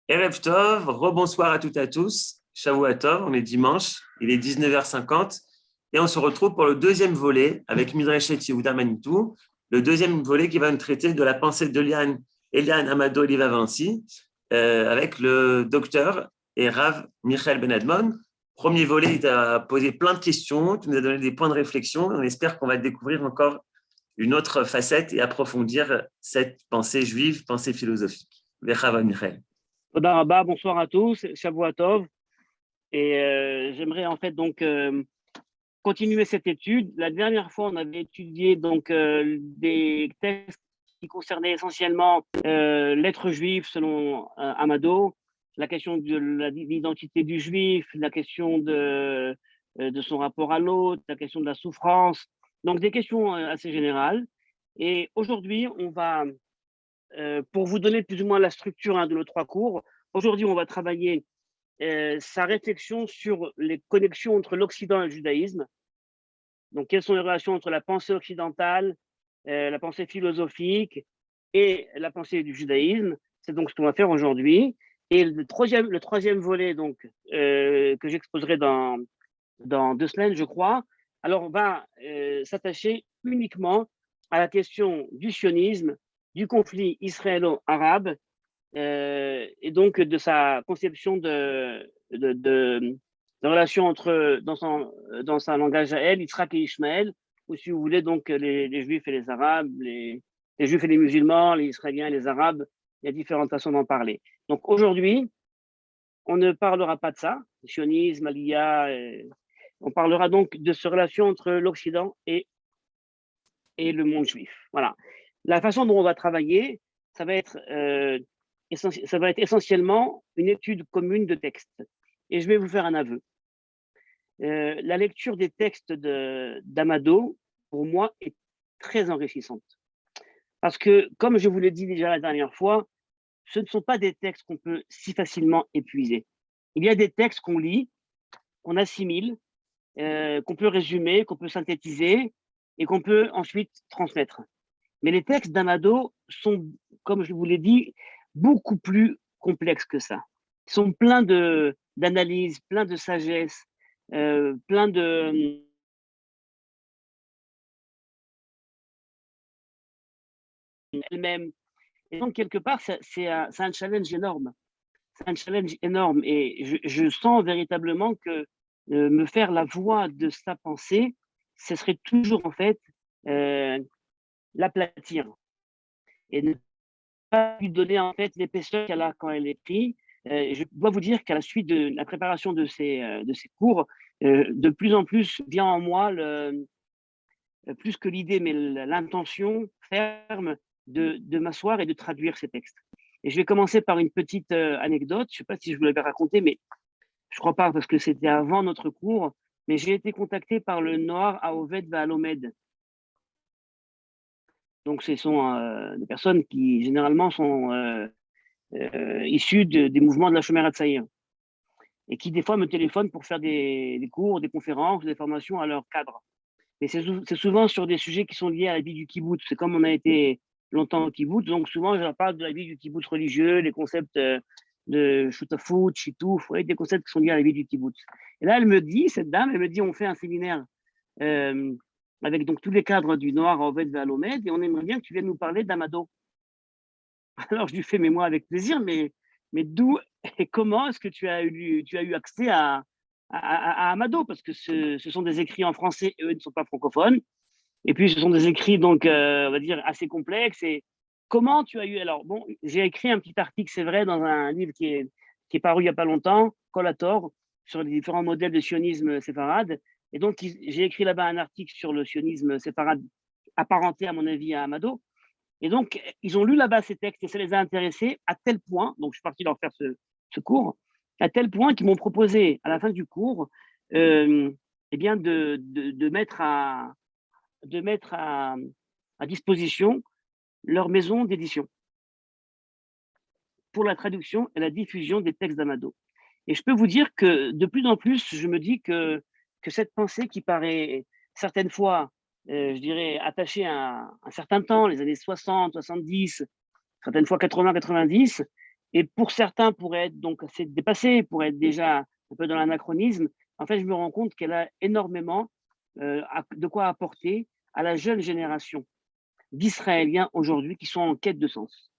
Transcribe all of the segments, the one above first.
Erev Tov, rebonsoir à toutes et à tous. Shavua Tov, on est dimanche, il est 19h50 et on se retrouve pour le deuxième volet avec Midreshet Yehuda Manitou, le deuxième volet qui va nous traiter de la pensée de Eliane Amado Eliva Vinci avec le docteur et Rav Michael Ben Admon. Premier volet, il t'a posé plein de questions, tu nous as donné des points de réflexion. On espère qu'on va découvrir encore une autre facette et approfondir cette pensée juive, pensée philosophique. Vechava Michael. Toda Rabba, bonsoir à tous, Shavua Tov. Et j'aimerais en fait donc continuer cette étude. La dernière fois, on avait étudié donc des textes qui concernaient essentiellement l'être juif selon Amado, la question de l'identité du juif, la question de son rapport à l'autre, la question de la souffrance. Donc des questions assez générales. Et aujourd'hui, on va pour vous donner plus ou moins la structure de nos trois cours, aujourd'hui, on va travailler sa réflexion sur les connexions entre l'Occident et le judaïsme. Donc, quelles sont les relations entre la pensée occidentale, la pensée philosophique et la pensée du judaïsme. C'est donc ce qu'on va faire aujourd'hui. Et le troisième volet donc, que j'exposerai dans 2 semaines, je crois, alors on va s'attacher uniquement à la question du sionisme, du conflit israélo-arabe et donc de sa conception de relation entre, dans son langage à elle, Yitzhak et Ishmaël, ou si vous voulez, donc les Juifs et les Arabes, les Juifs et les musulmans, les Israéliens et les Arabes, il y a différentes façons d'en parler. Donc aujourd'hui, on ne parlera pas de ça, sionisme, Aliyah, on parlera donc de cette relation entre l'Occident et le monde juif. Voilà. La façon dont on va travailler, ça va être essentiellement une étude commune de textes. Et je vais vous faire un aveu. La lecture des textes d'Amado, pour moi, est très enrichissante. Parce que, comme je vous l'ai dit déjà la dernière fois, ce ne sont pas des textes qu'on peut si facilement épuiser. Il y a des textes qu'on lit, qu'on assimile, qu'on peut résumer, qu'on peut synthétiser et qu'on peut ensuite transmettre. Mais les textes d'Amado sont, comme je vous l'ai dit, beaucoup plus complexes que ça. Ils sont pleins d'analyses, pleins de sagesse, pleins de elle-même. Et donc, quelque part, c'est un challenge énorme. C'est un challenge énorme. Et je sens véritablement que me faire la voix de sa pensée, ce serait toujours, en fait, l'aplatir. Et ne pas lui donner, en fait, l'épaisseur qu'elle a quand elle écrit. Je dois vous dire qu'à la suite de la préparation de ces cours, de plus en plus vient en moi, plus que l'idée, mais l'intention ferme de m'asseoir et de traduire ces textes. Et je vais commencer par une petite anecdote. Je ne sais pas si je vous l'avais raconté, mais je ne crois pas parce que c'était avant notre cours. Mais j'ai été contacté par le Noar Aoved Va'alomed. Donc, ce sont des personnes qui, généralement, sont issues des mouvements de la Shomer HaTzaïr et qui, des fois, me téléphonent pour faire des cours, des conférences, des formations à leur cadre. Mais c'est souvent sur des sujets qui sont liés à la vie du kibbutz. C'est comme on a été longtemps au kibbutz, donc souvent, je leur parle de la vie du kibbutz religieux, les concepts de shutafut, chitouf, des concepts qui sont liés à la vie du kibbutz. Et là, cette dame, elle me dit, on fait un séminaire avec donc tous les cadres du Noar Oved Va'alomed et on aimerait bien que tu viennes nous parler d'Amado. Alors, je lui fais, mais moi, avec plaisir, mais d'où et comment est-ce que tu as eu accès à Amado? Parce que ce sont des écrits en français et eux ne sont pas francophones. Et puis, ce sont des écrits, donc, on va dire, assez complexes. Et comment tu as eu… Alors, bon, j'ai écrit un petit article, c'est vrai, dans un livre qui est paru il n'y a pas longtemps, Collator, sur les différents modèles de sionisme séfarade. Et donc, j'ai écrit là-bas un article sur le sionisme séfarade apparenté, à mon avis, à Amado. Et donc, ils ont lu là-bas ces textes et ça les a intéressés à tel point, donc je suis parti leur faire ce cours, à tel point qu'ils m'ont proposé, à la fin du cours, eh bien de mettre à disposition leur maison d'édition pour la traduction et la diffusion des textes d'Amado. Et je peux vous dire que de plus en plus, je me dis que cette pensée qui paraît certaines fois, je dirais, attachée à un certain temps, les années 60, 70, certaines fois 80, 90, et pour certains pourrait être donc assez dépassée, pourrait être déjà un peu dans l'anachronisme. En fait, je me rends compte qu'elle a énormément de quoi apporter à la jeune génération d'Israéliens aujourd'hui qui sont en quête de sens.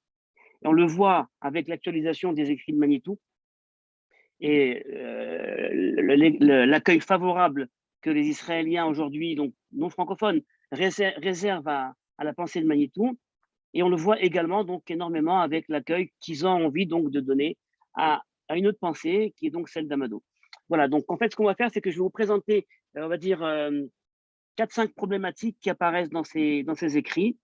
Et on le voit avec l'actualisation des écrits de Manitou et l'accueil favorable que les Israéliens aujourd'hui, donc non francophones, réservent à la pensée de Manitou. Et on le voit également donc énormément avec l'accueil qu'ils ont envie donc de donner à une autre pensée qui est donc celle d'Amado. Voilà, donc en fait, ce qu'on va faire, c'est que je vais vous présenter, on va dire, 4-5 problématiques qui apparaissent dans ces écrits.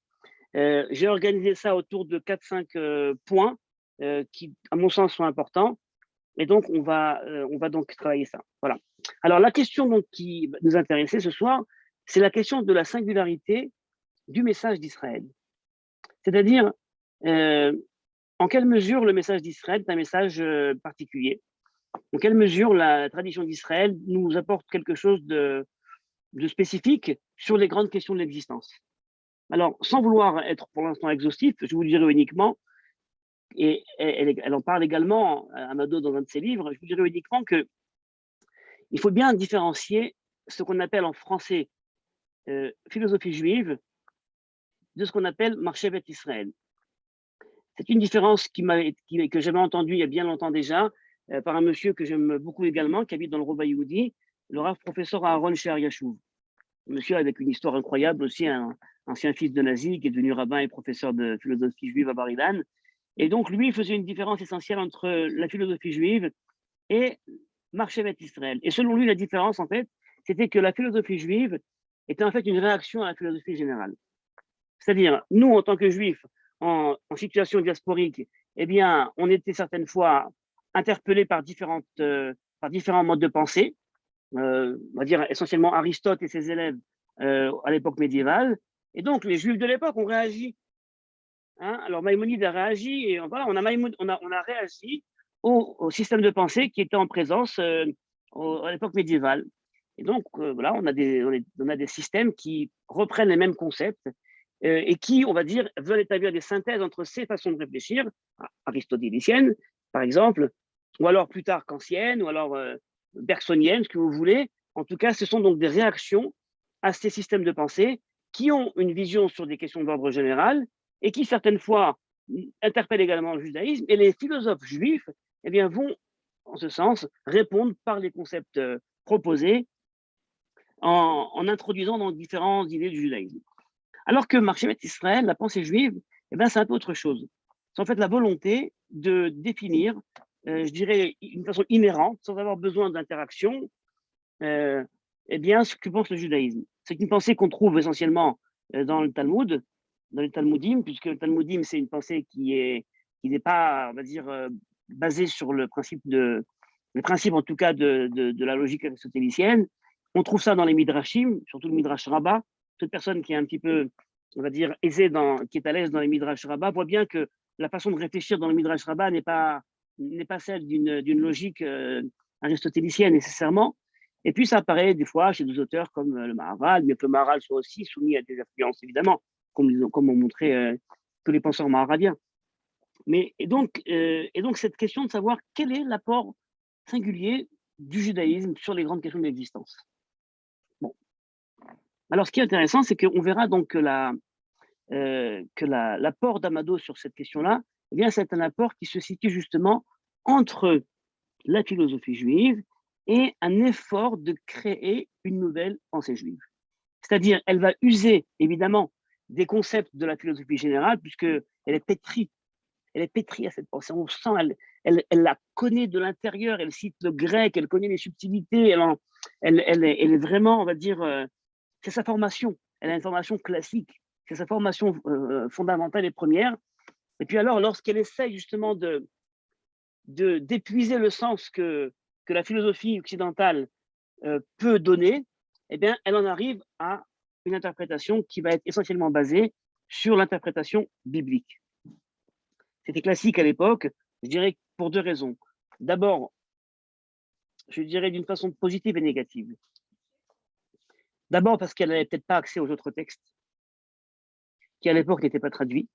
J'ai organisé ça autour de 4-5 points qui, à mon sens, sont importants. Et donc, on va donc travailler ça. Voilà. Alors, la question donc, qui va nous intéresser ce soir, c'est la question de la singularité du message d'Israël. C'est-à-dire, en quelle mesure le message d'Israël est un message particulier? En quelle mesure la tradition d'Israël nous apporte quelque chose de spécifique sur les grandes questions de l'existence? Alors, sans vouloir être pour l'instant exhaustif, je vous dirai uniquement, et elle en parle également, Amado, dans un de ses livres, je vous dirai uniquement qu'il faut bien différencier ce qu'on appelle en français philosophie juive de ce qu'on appelle Marchevet Israël. C'est une différence que j'avais entendue il y a bien longtemps déjà par un monsieur que j'aime beaucoup également, qui habite dans le Rova Yehoudi, le Rav professeur Aaron Shear Yashuv. Un monsieur avec une histoire incroyable aussi, un ancien fils de nazi qui est devenu rabbin et professeur de philosophie juive à Bar-Ilan. Et donc, lui, il faisait une différence essentielle entre la philosophie juive et Marchevet Israël. Et selon lui, la différence, en fait, c'était que la philosophie juive était en fait une réaction à la philosophie générale. C'est-à-dire, nous, en tant que juifs, en situation diasporique, eh bien, on était certaines fois interpellés par différents modes de pensée, on va dire essentiellement Aristote et ses élèves à l'époque médiévale. Et donc, les juifs de l'époque ont réagi. Hein. Alors, Maïmonide a réagi et voilà, on a réagi au système de pensée qui était en présence à l'époque médiévale. Et donc, voilà, on a des systèmes qui reprennent les mêmes concepts et qui, on va dire, veulent établir des synthèses entre ces façons de réfléchir, aristotéliciennes, par exemple, ou alors plus tard kantiennes, ou alors bergsoniennes, ce que vous voulez. En tout cas, ce sont donc des réactions à ces systèmes de pensée qui ont une vision sur des questions d'ordre général et qui, certaines fois, interpellent également le judaïsme. Et les philosophes juifs eh bien, vont, en ce sens, répondre par les concepts proposés en introduisant dans différentes idées du judaïsme. Alors que Marchevet Israël, la pensée juive, eh ben, c'est un peu autre chose. C'est en fait la volonté de définir, je dirais, d'une façon inhérente, sans avoir besoin d'interaction, eh bien, ce que pense le judaïsme. C'est une pensée qu'on trouve essentiellement dans le Talmud, dans les Talmudim, puisque le Talmudim, c'est une pensée qui n'est pas, on va dire, basée sur le principe en tout cas de la logique aristotélicienne. On trouve ça dans les Midrashim, surtout le Midrash Rabbah. Toute personne qui est un petit peu, on va dire, aisée, qui est à l'aise dans les Midrash Rabbah, voit bien que la façon de réfléchir dans le Midrash Rabbah n'est pas celle d'une logique aristotélicienne nécessairement. Et puis, ça apparaît des fois chez des auteurs comme le Maharal, mais que le Maharal soit aussi soumis à des influences, évidemment, comme ont montré tous les penseurs maharaliens. Et donc, cette question de savoir quel est l'apport singulier du judaïsme sur les grandes questions de l'existence. Bon. Alors, ce qui est intéressant, c'est qu'on verra donc que l'apport d'Amado sur cette question-là, eh bien, c'est un apport qui se situe justement entre la philosophie juive et un effort de créer une nouvelle pensée juive. C'est-à-dire, elle va user évidemment des concepts de la philosophie générale, puisqu'elle est pétrie. Elle est pétrie à cette pensée. On sent, elle la connaît de l'intérieur, elle cite le grec, elle connaît les subtilités, elle est vraiment, on va dire, c'est sa formation. Elle a une formation classique, c'est sa formation fondamentale et première. Et puis alors, lorsqu'elle essaye justement d'épuiser le sens que la philosophie occidentale peut donner, eh bien, elle en arrive à une interprétation qui va être essentiellement basée sur l'interprétation biblique. C'était classique à l'époque, je dirais pour deux raisons. D'abord, je dirais d'une façon positive et négative. D'abord parce qu'elle n'avait peut-être pas accès aux autres textes, qui à l'époque n'étaient pas traduits.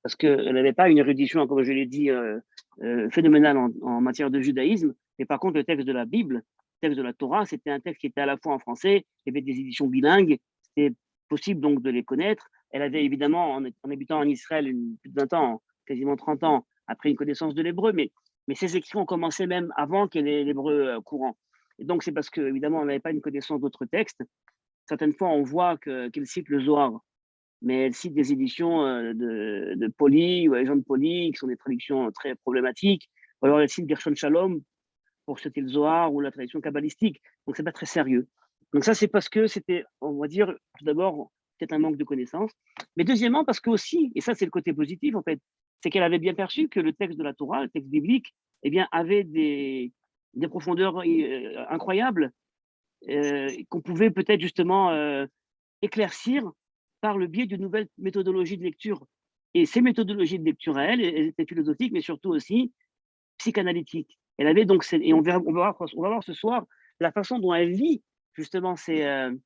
parce qu'elle n'avait pas une érudition, comme je l'ai dit, phénoménale en matière de judaïsme. Mais par contre, le texte de la Bible, le texte de la Torah, c'était un texte qui était à la fois en français, il y avait des éditions bilingues, c'était possible donc de les connaître. Elle avait évidemment, en habitant en Israël plus de 20 ans, quasiment 30 ans, après une connaissance de l'hébreu, mais ces écrits ont commencé même avant qu'elle ait l'hébreu courant. Et donc, c'est parce qu'évidemment, on n'avait pas une connaissance d'autres textes. Certaines fois, on voit qu'elle cite le Zohar, mais elle cite des éditions de Poli ou Jean de Poli, qui sont des traductions très problématiques. Ou alors elle cite Gershon Shalom pour citer le Zohar ou la tradition kabbalistique. Donc, c'est pas très sérieux. Donc, ça, c'est parce que c'était, on va dire, tout d'abord, peut-être un manque de connaissances. Mais deuxièmement, parce que aussi, et ça, c'est le côté positif, en fait, c'est qu'elle avait bien perçu que le texte de la Torah, le texte biblique, eh bien, avait des profondeurs incroyables qu'on pouvait peut-être justement éclaircir par le biais d'une nouvelle méthodologie de lecture. Et ces méthodologies de lecture à elles étaient philosophiques, mais surtout aussi psychanalytiques. Elle avait donc, et on va voir ce soir la façon dont elle lit justement ces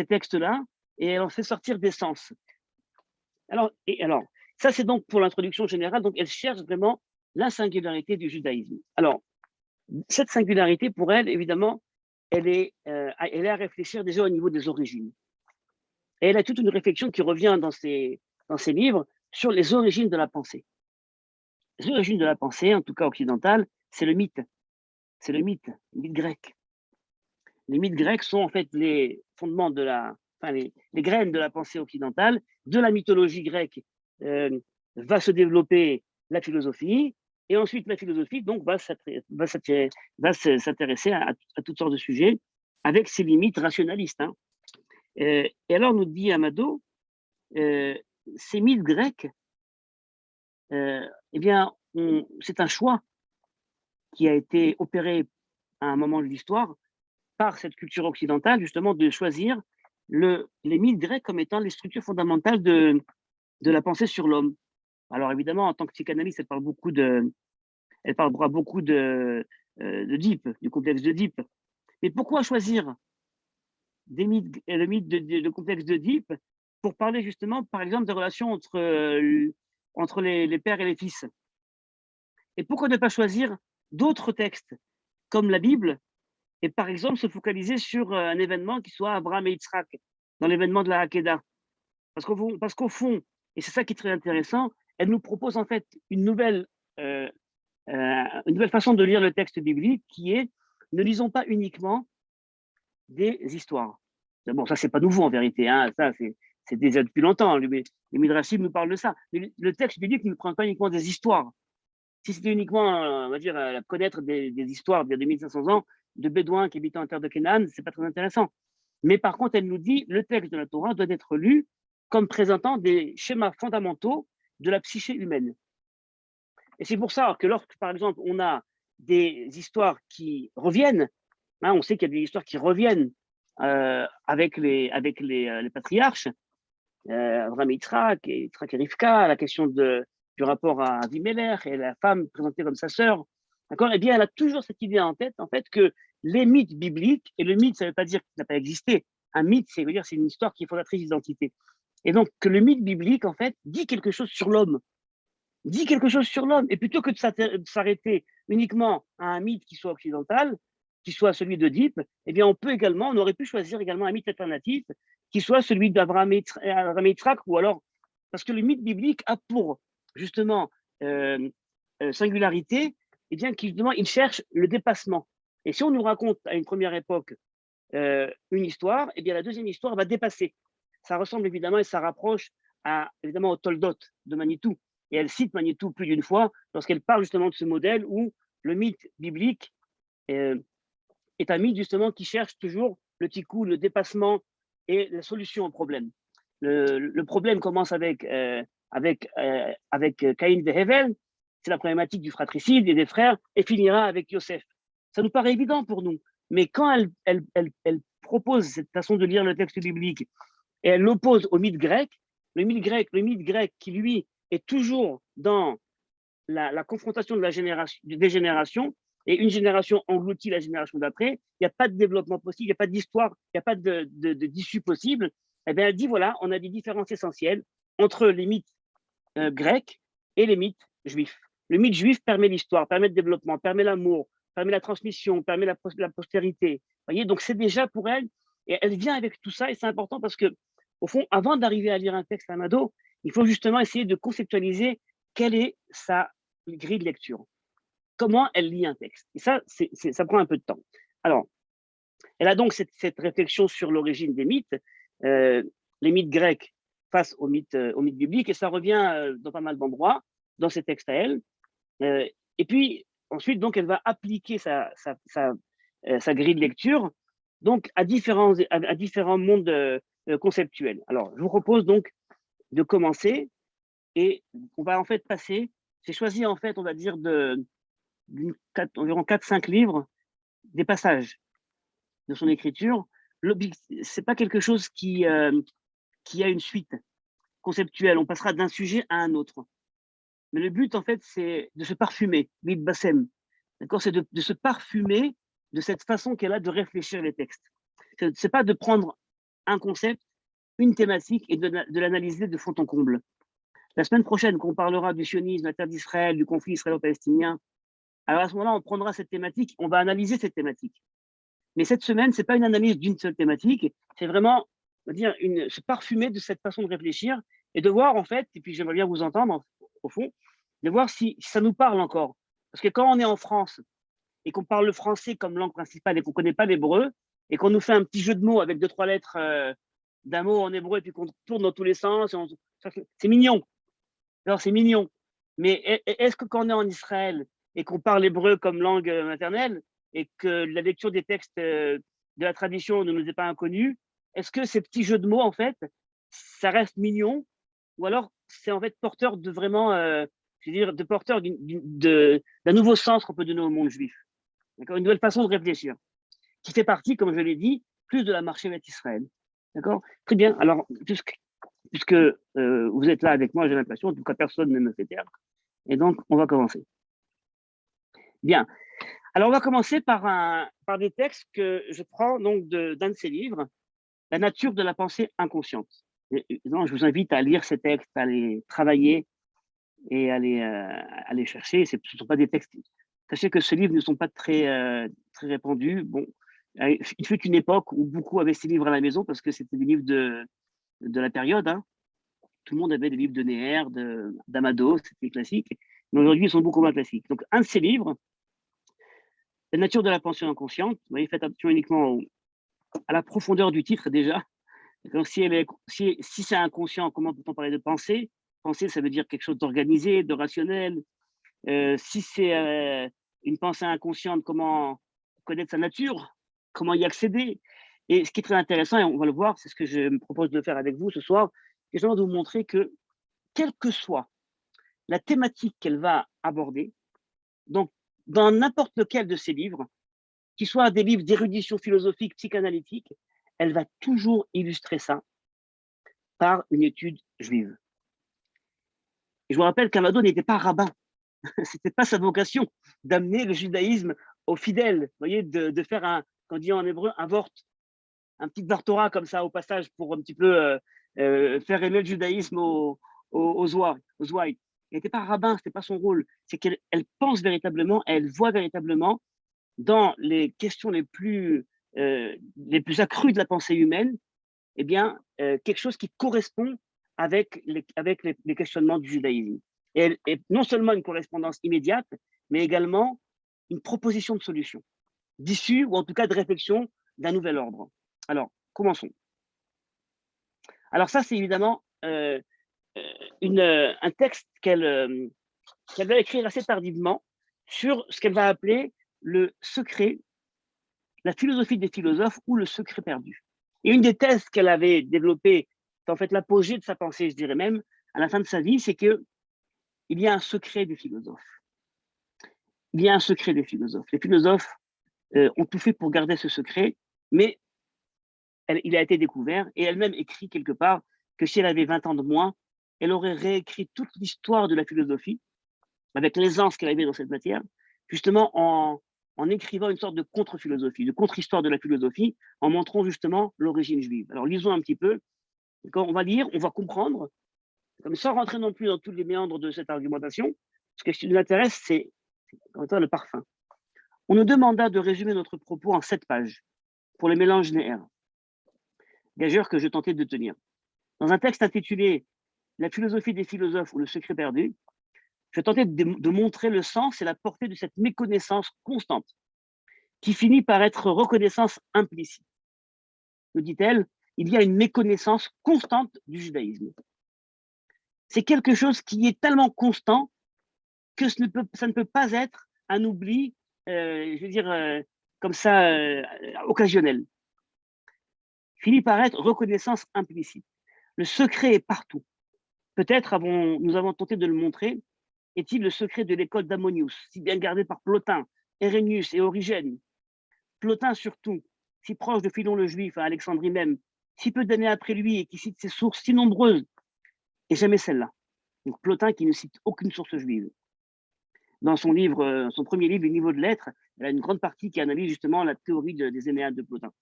textes-là, et elle en fait sortir des sens. Alors, ça c'est donc pour l'introduction générale, donc elle cherche vraiment la singularité du judaïsme. Alors, cette singularité, pour elle, évidemment, elle est à réfléchir déjà au niveau des origines. Et elle a toute une réflexion qui revient dans ses livres sur les origines de la pensée. Les origines de la pensée, en tout cas occidentale, c'est le mythe. C'est le mythe grec. Les mythes grecs sont en fait les fondements les graines de la pensée occidentale. De la mythologie grecque va se développer la philosophie, et ensuite la philosophie donc va s'intéresser à toutes sortes de sujets avec ses limites rationalistes. Hein. Et alors nous dit Amado, ces mythes grecs, eh bien, c'est un choix qui a été opéré à un moment de l'histoire par cette culture occidentale, justement, de choisir les mythes grecs comme étant les structures fondamentales de la pensée sur l'homme. Alors évidemment, en tant que psychanalyste, elle parlera beaucoup d'Oedipe, du complexe d'Oedipe. Mais pourquoi choisir le mythe de complexe d'Oedipe pour parler justement, par exemple, des relations entre les pères et les fils? Et pourquoi ne pas choisir d'autres textes comme la Bible et par exemple se focaliser sur un événement qui soit Abraham et Yitzhak dans l'événement de la Hakeda? Parce qu'au fond, et c'est ça qui est très intéressant, elle nous propose en fait une nouvelle façon de lire le texte biblique qui est ne lisons pas uniquement des histoires. Bon, ça, c'est pas nouveau en vérité, hein. Ça, c'est déjà depuis longtemps. Les Midrashim nous parlent de ça. Mais le texte biblique ne prend pas uniquement des histoires. Si c'était uniquement, on va dire, connaître des histoires d'il y a 2500 ans de Bédouins qui habitent en terre de Canaan, c'est pas très intéressant. Mais par contre, elle nous dit le texte de la Torah doit être lu comme présentant des schémas fondamentaux de la psyché humaine. Et c'est pour ça que lorsque, par exemple, on a des histoires qui reviennent, hein, on sait qu'il y a des histoires qui reviennent avec les patriarches, Abraham et Yitzhak et Rivka, la question du rapport à Avimelech et la femme présentée comme sa sœur, d'accord? Eh bien, elle a toujours cette idée en tête, en fait, que les mythes bibliques, et le mythe, ça ne veut pas dire qu'il n'a pas existé. Un mythe, c'est une histoire qui est fondatrice d'identité. Et donc, que le mythe biblique, en fait, dit quelque chose sur l'homme. Dit quelque chose sur l'homme. Et plutôt que de s'arrêter uniquement à un mythe qui soit occidental, qui soit celui d'Oedipe, eh bien, on aurait pu choisir également un mythe alternatif qui soit celui d'Abraham et Yitzhak, ou alors, parce que le mythe biblique a pour, justement, singularité, eh bien, il cherche le dépassement. Et si on nous raconte à une première époque une histoire, eh bien, la deuxième histoire va dépasser. Ça ressemble évidemment et ça rapproche évidemment au Toldot de Manitou. Et elle cite Manitou plus d'une fois lorsqu'elle parle justement de ce modèle où le mythe biblique est un mythe justement qui cherche toujours le tikkun, le dépassement et la solution au problème. Le problème commence avec Caïn et Hevel, c'est la problématique du fratricide et des frères, et finira avec Yosef. Ça nous paraît évident pour nous, mais quand elle propose cette façon de lire le texte biblique et elle l'oppose au mythe grec, le mythe grec qui lui est toujours dans la confrontation des générations, et une génération engloutit la génération d'après, il n'y a pas de développement possible, il n'y a pas d'histoire, il n'y a pas d'issue possible. Eh bien, elle dit voilà, on a des différences essentielles entre les mythes grecs et les mythes juifs. Le mythe juif permet l'histoire, permet le développement, permet l'amour, permet la transmission, permet la postérité. Vous voyez, donc c'est déjà pour elle, et elle vient avec tout ça, et c'est important parce que, au fond, avant d'arriver à lire un texte à Mado, il faut justement essayer de conceptualiser quelle est sa grille de lecture. Comment elle lit un texte. Et ça, ça prend un peu de temps. Alors, elle a donc cette réflexion sur l'origine des mythes, les mythes grecs face aux mythes bibliques, et ça revient dans pas mal d'endroits, dans ses textes à elle. Et puis, ensuite, donc, elle va appliquer sa grille de lecture donc, à différents mondes conceptuels. Alors, je vous propose donc de commencer, et on va en fait passer, j'ai choisi en fait, on va dire, environ 4-5 livres, des passages de son écriture. C'est pas quelque chose qui a une suite conceptuelle. On passera d'un sujet à un autre. Mais le but, en fait, c'est de se parfumer, Mid Bassem. D'accord, c'est de se parfumer de cette façon qu'elle a de réfléchir les textes. C'est pas de prendre un concept, une thématique et de l'analyser de fond en comble. La semaine prochaine, quand on parlera du sionisme, la terre d'Israël, du conflit israélo-palestinien, alors à ce moment-là, on prendra cette thématique, on va analyser cette thématique. Mais cette semaine, c'est pas une analyse d'une seule thématique, c'est vraiment, on va dire, se parfumer de cette façon de réfléchir et de voir en fait, et puis j'aimerais bien vous entendre au fond, de voir si ça nous parle encore. Parce que quand on est en France et qu'on parle le français comme langue principale et qu'on ne connaît pas l'hébreu, et qu'on nous fait un petit jeu de mots avec 2-3 lettres d'un mot en hébreu et puis qu'on tourne dans tous les sens, c'est mignon. Alors c'est mignon. Mais est-ce que quand on est en Israël et qu'on parle hébreu comme langue maternelle et que la lecture des textes de la tradition ne nous est pas inconnue, est-ce que ces petits jeux de mots, en fait, ça reste mignon ou alors c'est en fait porteur de vraiment, je veux dire, de porteur d'un nouveau sens qu'on peut donner au monde juif. D'accord, une nouvelle façon de réfléchir, qui fait partie, comme je l'ai dit, plus de la marche vers Israël. D'accord. Très bien. Alors, puisque vous êtes là avec moi, j'ai l'impression, en tout cas, personne ne me fait taire. Et donc, on va commencer. Bien. Alors, on va commencer par des textes que je prends donc d'un de ces livres, La nature de la pensée inconsciente. Donc, je vous invite à lire ces textes, à les travailler et à les chercher. Ce ne sont pas des textes. Sachez que ces livres ne sont pas très répandus. Bon, il fut une époque où beaucoup avaient ces livres à la maison parce que c'était des livres de la période. Hein. Tout le monde avait des livres de Neher, d'Amado, c'était classique. Mais aujourd'hui, ils sont beaucoup moins classiques. Donc, un de ces livres, La nature de la pensée inconsciente, vous voyez, faites attention uniquement à la profondeur du titre déjà. Donc, si c'est inconscient, comment peut-on parler de pensée? Penser, ça veut dire quelque chose d'organisé, de rationnel. Si c'est une pensée inconsciente, comment connaître sa nature? Comment y accéder? Et ce qui est très intéressant, et on va le voir, c'est ce que je me propose de faire avec vous ce soir, c'est justement de vous montrer que, quelle que soit la thématique qu'elle va aborder, donc dans n'importe lequel de ses livres, qu'ils soient des livres d'érudition philosophique, psychanalytique, elle va toujours illustrer ça par une étude juive. Et je vous rappelle qu'Amado n'était pas rabbin. C'était pas sa vocation d'amener le judaïsme aux fidèles, vous voyez, de faire qu'on dit en hébreu, un vort, un petit Vartora comme ça au passage pour un petit peu faire aimer le judaïsme aux Zouaï. Elle n'était pas rabbin, c'était pas son rôle. C'est qu'elle pense véritablement, elle voit véritablement dans les questions les plus accrues de la pensée humaine, eh bien, quelque chose qui correspond avec les questionnements du judaïsme. Et non seulement une correspondance immédiate, mais également une proposition de solution, d'issue ou en tout cas de réflexion d'un nouvel ordre. Alors, commençons. Alors ça, c'est évidemment un texte qu'elle va écrire assez tardivement sur ce qu'elle va appeler le secret, la philosophie des philosophes ou le secret perdu. Et une des thèses qu'elle avait développées, c'est en fait l'apogée de sa pensée, je dirais même, à la fin de sa vie, c'est qu'il y a un secret des philosophes. Il y a un secret des philosophes. Les philosophes ont tout fait pour garder ce secret, mais il a été découvert et elle-même écrit quelque part que si elle avait 20 ans de moins, elle aurait réécrit toute l'histoire de la philosophie avec l'aisance qu'elle avait dans cette matière, justement en écrivant une sorte de contre-philosophie, de contre-histoire de la philosophie, en montrant justement l'origine juive. Alors lisons un petit peu. Quand on va lire, on va comprendre Comme sans rentrer non plus dans tous les méandres de cette argumentation, ce qui nous intéresse, c'est le parfum. On nous demanda de résumer notre propos en 7 pages pour le mélange linéaire, gageur que je tentais de tenir. Dans un texte intitulé La philosophie des philosophes ou le secret perdu, je tentais de montrer le sens et la portée de cette méconnaissance constante qui finit par être reconnaissance implicite. Nous dit-elle, il y a une méconnaissance constante du judaïsme. C'est quelque chose qui est tellement constant que ça ne peut pas être un oubli, comme ça, occasionnel. Finit par être reconnaissance implicite. Le secret est partout. Peut-être nous avons tenté de le montrer, est-il le secret de l'école d'Ammonius, si bien gardé par Plotin, Hérénius et Origène. Plotin surtout, si proche de Philon le Juif, à Alexandrie même, si peu d'années après lui et qui cite ses sources si nombreuses, et jamais celle-là. Donc Plotin qui ne cite aucune source juive. Dans son livre, son premier livre, Le niveau de l'être, il y a une grande partie qui analyse justement la théorie des Énéades de Plotin.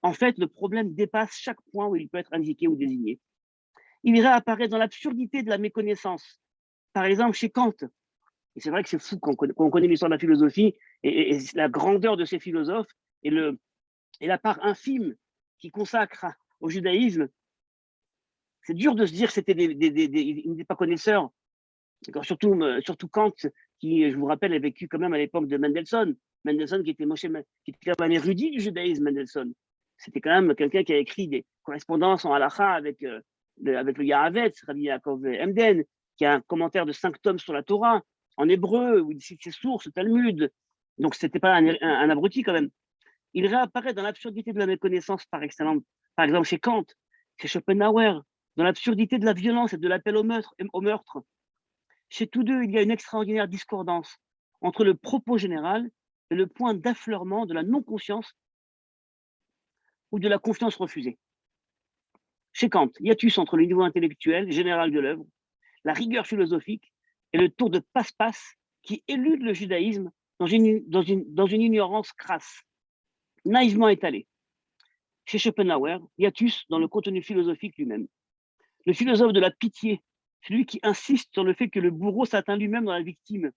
En fait, le problème dépasse chaque point où il peut être indiqué ou désigné. Il réapparaît dans l'absurdité de la méconnaissance. Par exemple, chez Kant, et c'est vrai que c'est fou qu'on connaît l'histoire de la philosophie et la grandeur de ces philosophes et la part infime qu'ils consacrent au judaïsme. C'est dur de se dire que c'était ils n'étaient pas connaisseurs. Surtout Kant, qui, je vous rappelle, a vécu quand même à l'époque de Mendelssohn. Mendelssohn qui était un érudit du judaïsme, Mendelssohn. C'était quand même quelqu'un qui a écrit des correspondances en halakha avec le Yahavetz, Rabbi Yaakov Emden, qui a un commentaire de 5 tomes sur la Torah, en hébreu, où il cite ses sources, le Talmud. Donc, ce n'était pas un abruti quand même. Il réapparaît dans l'absurdité de la méconnaissance par excellence, par exemple chez Kant, chez Schopenhauer, dans l'absurdité de la violence et de l'appel au meurtre. Chez tous deux, il y a une extraordinaire discordance entre le propos général et le point d'affleurement de la non-conscience ou de la confiance refusée. Chez Kant, hiatus entre le niveau intellectuel général de l'œuvre, la rigueur philosophique et le tour de passe-passe qui élude le judaïsme dans une ignorance crasse, naïvement étalée. Chez Schopenhauer, hiatus dans le contenu philosophique lui-même. Le philosophe de la pitié, celui qui insiste sur le fait que le bourreau s'atteint lui-même dans la victime,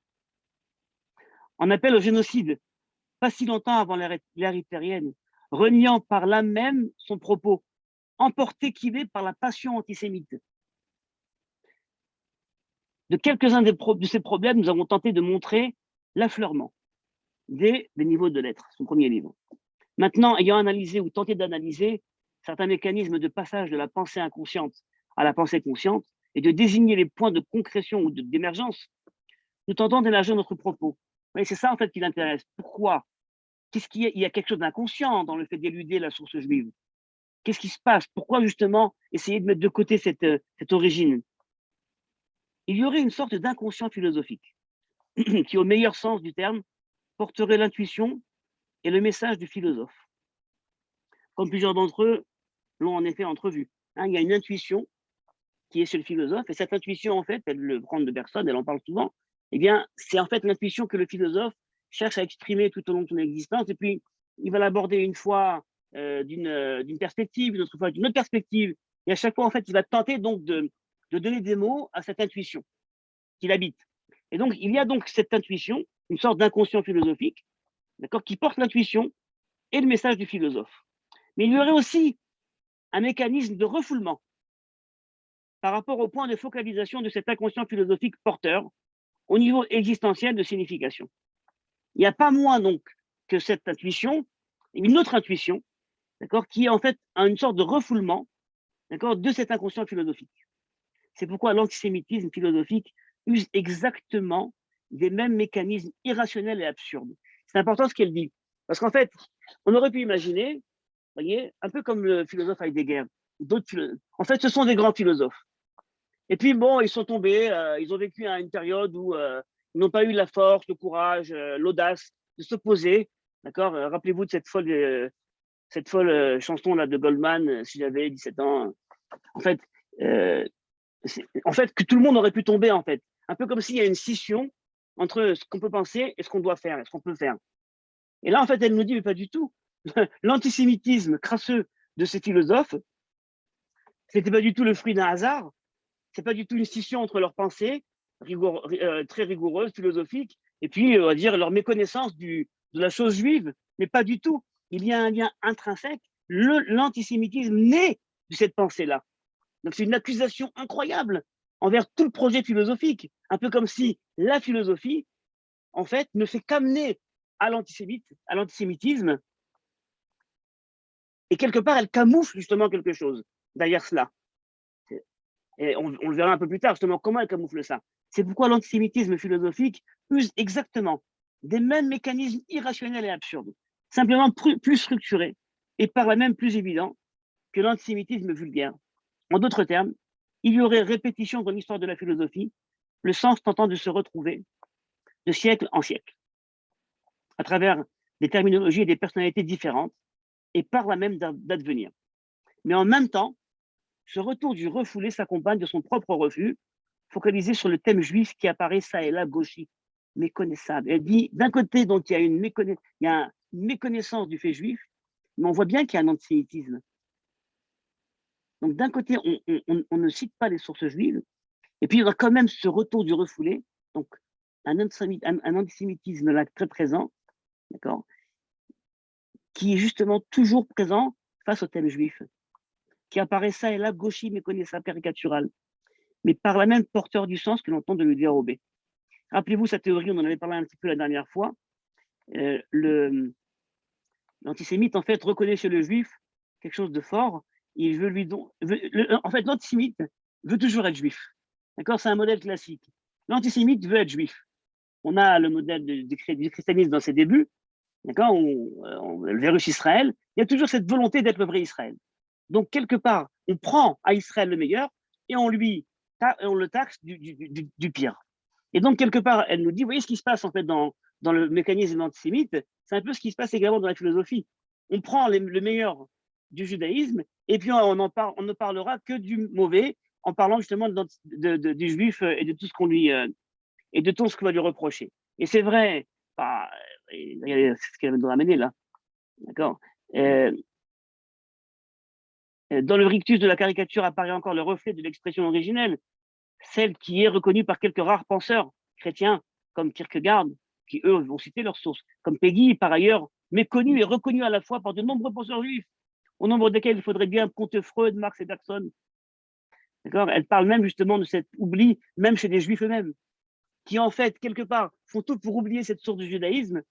en appelle au génocide, pas si longtemps avant l'ère hitlérienne, reniant par là même son propos, emporté qu'il est par la passion antisémite. De quelques-uns de ces problèmes, nous avons tenté de montrer l'affleurement des niveaux de l'être, son premier livre. Maintenant, ayant analysé ou tenté d'analyser certains mécanismes de passage de la pensée inconsciente à la pensée consciente et de désigner les points de concrétion ou d'émergence, nous tentons d'élargir notre propos. C'est ça en fait qui l'intéresse. Pourquoi? Il y a quelque chose d'inconscient dans le fait d'éluder la source juive. Qu'est-ce qui se passe? Pourquoi justement essayer de mettre de côté cette origine? Il y aurait une sorte d'inconscient philosophique qui, au meilleur sens du terme, porterait l'intuition et le message du philosophe. Comme plusieurs d'entre eux l'ont en effet entrevu. Il y a une intuition qui est chez le philosophe, et cette intuition, en fait, elle le prend de personne, elle en parle souvent, eh bien, c'est en fait l'intuition que le philosophe cherche à exprimer tout au long de son existence, et puis il va l'aborder une fois d'une perspective, une autre fois d'une autre perspective, et à chaque fois, en fait, il va tenter donc de donner des mots à cette intuition qu'il habite. Et donc, il y a donc cette intuition, une sorte d'inconscient philosophique, d'accord, qui porte l'intuition et le message du philosophe. Mais il y aurait aussi un mécanisme de refoulement par rapport au point de focalisation de cet inconscient philosophique porteur au niveau existentiel de signification. Il n'y a pas moins donc que cette intuition, une autre intuition, d'accord, qui est en fait une sorte de refoulement, d'accord, de cet inconscient philosophique. C'est pourquoi l'antisémitisme philosophique use exactement des mêmes mécanismes irrationnels et absurdes. C'est important ce qu'elle dit, parce qu'en fait, on aurait pu imaginer, vous voyez, un peu comme le philosophe Heidegger, en fait, ce sont des grands philosophes. Et puis, bon, ils sont tombés, ils ont vécu à une période où ils n'ont pas eu la force, le courage, l'audace de s'opposer. D'accord. Rappelez-vous de cette folle chanson-là de Goldman, si j'avais 17 ans. En fait, que tout le monde aurait pu tomber, en fait. Un peu comme s'il y a une scission entre ce qu'on peut penser et ce qu'on doit faire, et ce qu'on peut faire. Et là, en fait, elle nous dit, mais pas du tout. L'antisémitisme crasseux de ces philosophes, c'était pas du tout le fruit d'un hasard, c'est pas du tout une scission entre leurs pensées très rigoureuses, philosophiques, et puis, on va dire, leur méconnaissance de la chose juive, mais pas du tout. Il y a un lien intrinsèque. L'antisémitisme naît de cette pensée-là. Donc, c'est une accusation incroyable envers tout le projet philosophique. Un peu comme si la philosophie, en fait, ne fait qu'amener à l'antisémitisme, et quelque part, elle camoufle justement quelque chose derrière cela. Et on le verra un peu plus tard, justement, comment elle camoufle ça. C'est pourquoi l'antisémitisme philosophique use exactement des mêmes mécanismes irrationnels et absurdes, simplement plus structurés et par là même plus évidents que l'antisémitisme vulgaire. En d'autres termes, il y aurait répétition dans l'histoire de la philosophie, le sens tentant de se retrouver de siècle en siècle, à travers des terminologies et des personnalités différentes, et par là même d'advenir. Mais en même temps, ce retour du refoulé s'accompagne de son propre refus, focalisé sur le thème juif qui apparaît ça et là, gauchis, méconnaissable. Elle dit, d'un côté, donc, il y a une méconnaissance du fait juif, mais on voit bien qu'il y a un antisémitisme. Donc, d'un côté, on ne cite pas les sources juives, et puis il y a quand même ce retour du refoulé, donc un antisémitisme là très présent, d'accord, qui est justement toujours présent face au thème juif, qui apparaît ça et là, gauchis, méconnaissable, caricatural, mais par là même porteur du sens que l'on tente de lui dérober. Rappelez-vous cette théorie, on en avait parlé un petit peu la dernière fois. L'antisémite, en fait, reconnaît chez le juif quelque chose de fort. Il veut en fait, l'antisémite veut toujours être juif. D'accord? C'est un modèle classique. L'antisémite veut être juif. On a le modèle du christianisme dans ses débuts. D'accord? Le Vérus Israël. Il y a toujours cette volonté d'être le vrai Israël. Donc, quelque part, on prend à Israël le meilleur et on le taxe du pire. Et donc, quelque part, elle nous dit, vous voyez ce qui se passe en fait dans le mécanisme antisémite, c'est un peu ce qui se passe également dans la philosophie. On prend le meilleur du judaïsme et puis on ne parlera que du mauvais en parlant justement du juif et de tout ce qu'on lui et de tout ce qu'on va lui reprocher. Et c'est vrai, bah, c'est ce qu'elle nous a amené là, d'accord. Dans le rictus de la caricature apparaît encore le reflet de l'expression originelle, celle qui est reconnue par quelques rares penseurs chrétiens, comme Kierkegaard, qui eux vont citer leurs sources, comme Peggy, par ailleurs méconnue et reconnue à la fois par de nombreux penseurs juifs, au nombre desquels il faudrait bien compter Freud, Marx et Bergson. D'accord. Elle parle même justement de cet oubli, même chez les juifs eux-mêmes, qui en fait, quelque part, font tout pour oublier cette source du judaïsme,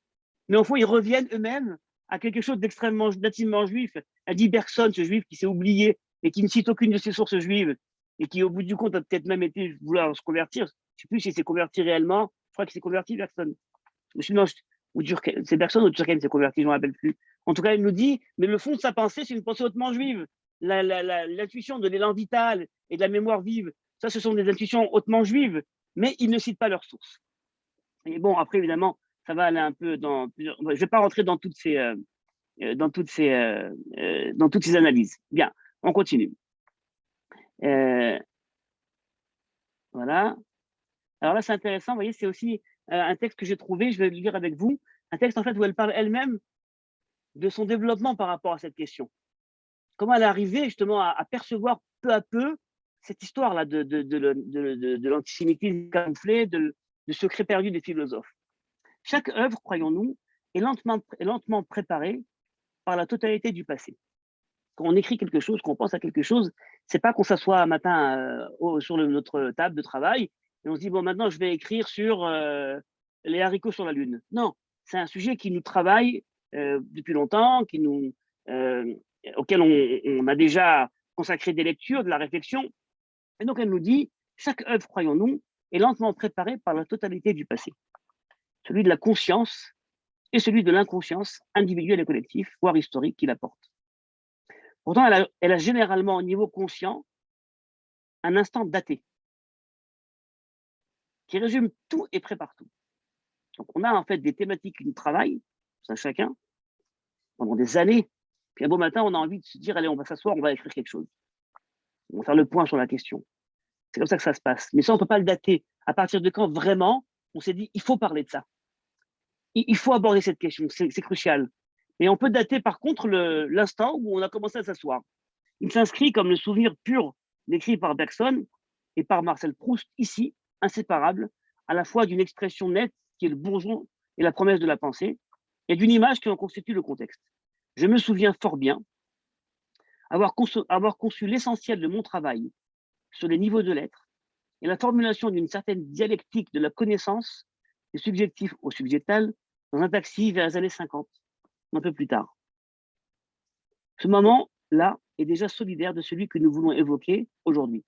mais au fond, ils reviennent eux-mêmes à quelque chose d'intimement juif. Elle dit Bergson, ce juif qui s'est oublié et qui ne cite aucune de ses sources juives et qui, au bout du compte, a peut-être même été vouloir se convertir. Je ne sais plus s'il s'est converti réellement. Je crois qu'il s'est converti, Bergson. C'est Bergson ou Durkheim s'est converti, je ne me rappelle plus. En tout cas, il nous dit, mais le fond de sa pensée, c'est une pensée hautement juive. L'intuition de l'élan vital et de la mémoire vive, ça, ce sont des intuitions hautement juives, mais il ne cite pas leurs sources. Et bon, après, évidemment, ça va aller un peu dans plusieurs. Je ne vais pas rentrer dans toutes ces analyses. Bien, on continue. Voilà. Alors là, c'est intéressant. Vous voyez, c'est aussi un texte que j'ai trouvé. Je vais le lire avec vous. Un texte en fait où elle parle elle-même de son développement par rapport à cette question. Comment elle est arrivée justement à percevoir peu à peu cette histoire-là de l'antisémitisme camouflé, de secret perdu des philosophes. Chaque œuvre, croyons-nous, est lentement préparée par la totalité du passé. Quand on écrit quelque chose, qu'on pense à quelque chose, c'est pas qu'on s'assoit un matin sur notre table de travail et on se dit, bon, maintenant, je vais écrire sur les haricots sur la Lune. Non, c'est un sujet qui nous travaille depuis longtemps, auquel on a déjà consacré des lectures, de la réflexion. Et donc, elle nous dit, chaque œuvre, croyons-nous, est lentement préparée par la totalité du passé. Celui de la conscience et celui de l'inconscience individuelle et collective, voire historique, qu'il apporte. Pourtant, elle a généralement, au niveau conscient, un instant daté, qui résume tout et prépare tout. Donc, on a en fait des thématiques qui nous travaillent, ça chacun, pendant des années. Puis un beau matin, on a envie de se dire, allez, on va s'asseoir, on va écrire quelque chose. On va faire le point sur la question. C'est comme ça que ça se passe. Mais ça, on ne peut pas le dater. À partir de quand, vraiment, on s'est dit, il faut parler de ça. Il faut aborder cette question, c'est crucial. Et on peut dater, par contre, l'instant où on a commencé à s'asseoir. Il s'inscrit comme le souvenir pur décrit par Bergson et par Marcel Proust, ici, inséparable, à la fois d'une expression nette qui est le bourgeon et la promesse de la pensée, et d'une image qui en constitue le contexte. Je me souviens fort bien avoir conçu l'essentiel de mon travail sur les niveaux de l'être et la formulation d'une certaine dialectique de la connaissance, du subjectif au subjectal, dans un taxi vers les années 50, un peu plus tard. Ce moment-là est déjà solidaire de celui que nous voulons évoquer aujourd'hui.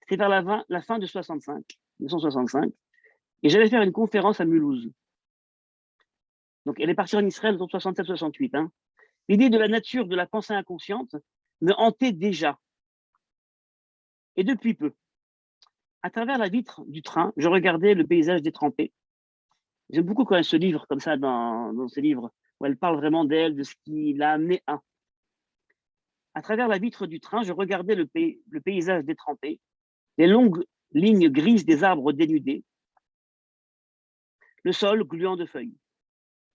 C'est vers la fin de 1965, et j'allais faire une conférence à Mulhouse. Donc, elle est partie en Israël en 67-68. Hein. L'idée de la nature de la pensée inconsciente me hantait déjà. Et depuis peu, à travers la vitre du train, je regardais le paysage détrempé. J'aime beaucoup quand elle se livre comme ça dans ses livres, où elle parle vraiment d'elle, de ce qui l'a amené à. À travers la vitre du train, je regardais le paysage détrempé, les longues lignes grises des arbres dénudés, le sol gluant de feuilles.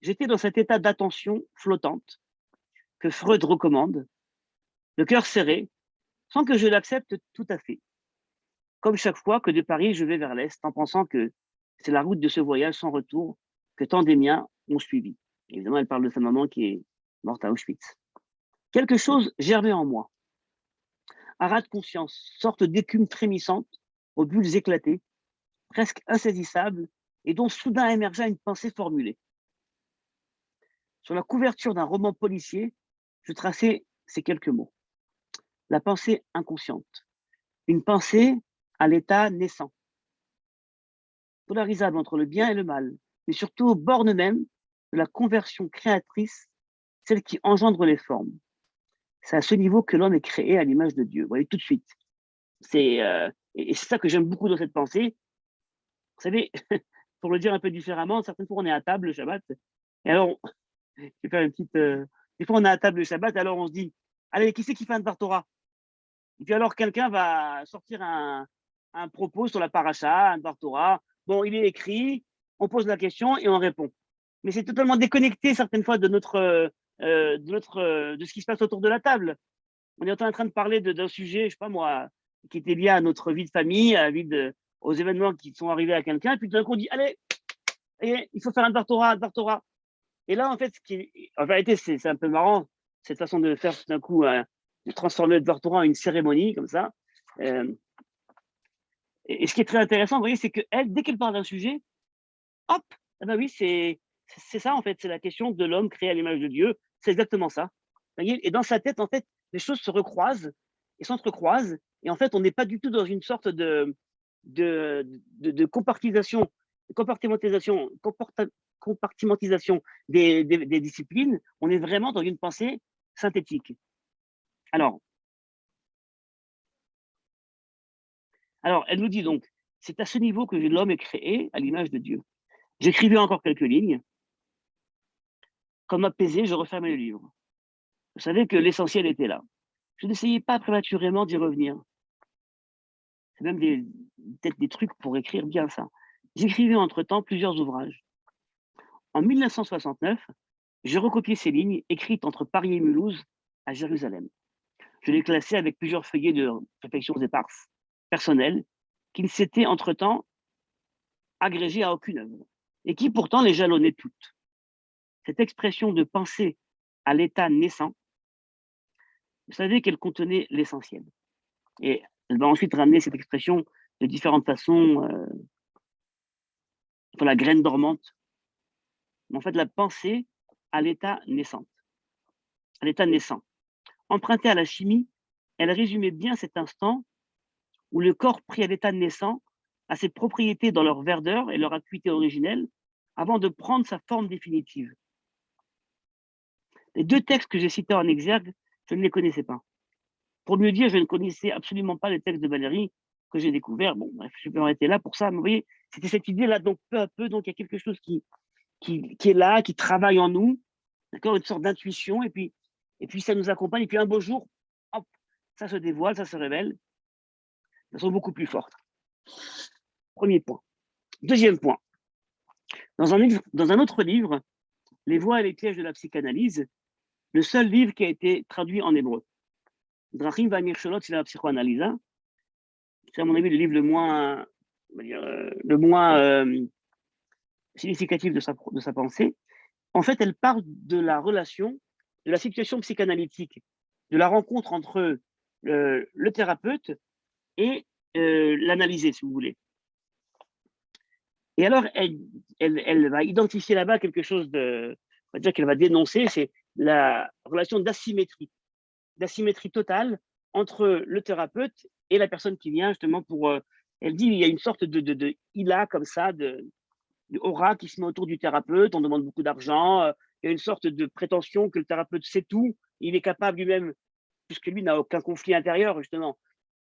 J'étais dans cet état d'attention flottante que Freud recommande, le cœur serré, sans que je l'accepte tout à fait. Comme chaque fois que de Paris, je vais vers l'Est, en pensant que c'est la route de ce voyage sans retour que tant des miens ont suivi. Évidemment, elle parle de sa maman qui est morte à Auschwitz. Quelque chose germait en moi. Un ras de conscience, sorte d'écume frémissante, aux bulles éclatées, presque insaisissable, et dont soudain émergea une pensée formulée. Sur la couverture d'un roman policier, je traçais ces quelques mots. La pensée inconsciente. Une pensée à l'état naissant. Polarisable entre le bien et le mal, mais surtout aux bornes même de la conversion créatrice, celle qui engendre les formes. C'est à ce niveau que l'homme est créé à l'image de Dieu. Vous voyez tout de suite. Et c'est ça que j'aime beaucoup dans cette pensée. Vous savez, pour le dire un peu différemment, certaines fois on est à table le Shabbat, et alors, je vais faire une petite. Des fois on est à table le Shabbat, et alors on se dit, allez, qui c'est qui fait un Dvar Torah? Et puis alors quelqu'un va sortir un propos sur la paracha, un Dvar Torah. Bon, il est écrit, on pose la question et on répond. Mais c'est totalement déconnecté certaines fois de ce qui se passe autour de la table. On est en train de parler d'un sujet, je sais pas moi, qui était lié à notre vie de famille, aux événements qui sont arrivés à quelqu'un, et puis tout d'un coup on dit, allez, il faut faire un Dvar Torah, un Dvar Torah. Et là, en fait, en vérité, c'est un peu marrant, cette façon de faire tout d'un coup, de transformer le Dvar Torah en une cérémonie, comme ça. Et ce qui est très intéressant, vous voyez, c'est qu'elle, dès qu'elle parle d'un sujet, hop, eh ben oui, c'est ça, en fait, c'est la question de l'homme créé à l'image de Dieu. C'est exactement ça. Vous voyez, et dans sa tête, en fait, les choses se recroisent et s'entrecroisent. Et en fait, on n'est pas du tout dans une sorte de compartimentisation, compartimentisation des disciplines. On est vraiment dans une pensée synthétique. Alors, elle nous dit donc, c'est à ce niveau que l'homme est créé à l'image de Dieu. J'écrivais encore quelques lignes. Comme apaisé, je refermais le livre. Je savais que l'essentiel était là. Je n'essayais pas prématurément d'y revenir. C'est même peut-être des trucs pour écrire bien ça. J'écrivais entre-temps plusieurs ouvrages. En 1969, j'ai recopié ces lignes écrites entre Paris et Mulhouse à Jérusalem. Je les classais avec plusieurs feuillets de réflexions éparses, personnelles, qui ne s'étaient entre-temps agrégées à aucune œuvre, et qui pourtant les jalonnaient toutes. Cette expression de pensée à l'état naissant, vous savez qu'elle contenait l'essentiel. Et elle va ensuite ramener cette expression de différentes façons, sur la graine dormante. Mais en fait, la pensée à l'état naissant. À l'état naissant. Empruntée à la chimie, elle résumait bien cet instant où le corps pris à l'état naissant a ses propriétés dans leur verdeur et leur acuité originelle avant de prendre sa forme définitive. Les deux textes que j'ai cités en exergue, je ne les connaissais pas. Pour mieux dire, je ne connaissais absolument pas les textes de Valérie que j'ai découverts. Bon, bref, je peux arrêter là pour ça. Mais vous voyez, c'était cette idée-là, donc peu à peu, donc il y a quelque chose qui est là, qui travaille en nous, d'accord, une sorte d'intuition, et puis ça nous accompagne, et puis un beau jour, hop, ça se dévoile, ça se révèle, de façon beaucoup plus forte. Premier point. Deuxième point. Dans un autre livre, Les voies et les pièges de la psychanalyse, le seul livre qui a été traduit en hébreu. Drachim va'Mir Sholot, c'est la psychoanalyse. c'est à mon avis le livre le moins significatif de sa pensée. En fait, elle parle de la relation, de la situation psychanalytique, de la rencontre entre le thérapeute et l'analysé, si vous voulez. Et alors, elle va identifier là-bas quelque chose on va dire qu'elle va dénoncer, c'est la relation d'asymétrie totale entre le thérapeute et la personne qui vient justement pour. Elle dit il y a une sorte de ila comme ça, de aura qui se met autour du thérapeute, on demande beaucoup d'argent, il y a une sorte de prétention que le thérapeute sait tout, il est capable lui-même, puisque lui n'a aucun conflit intérieur justement,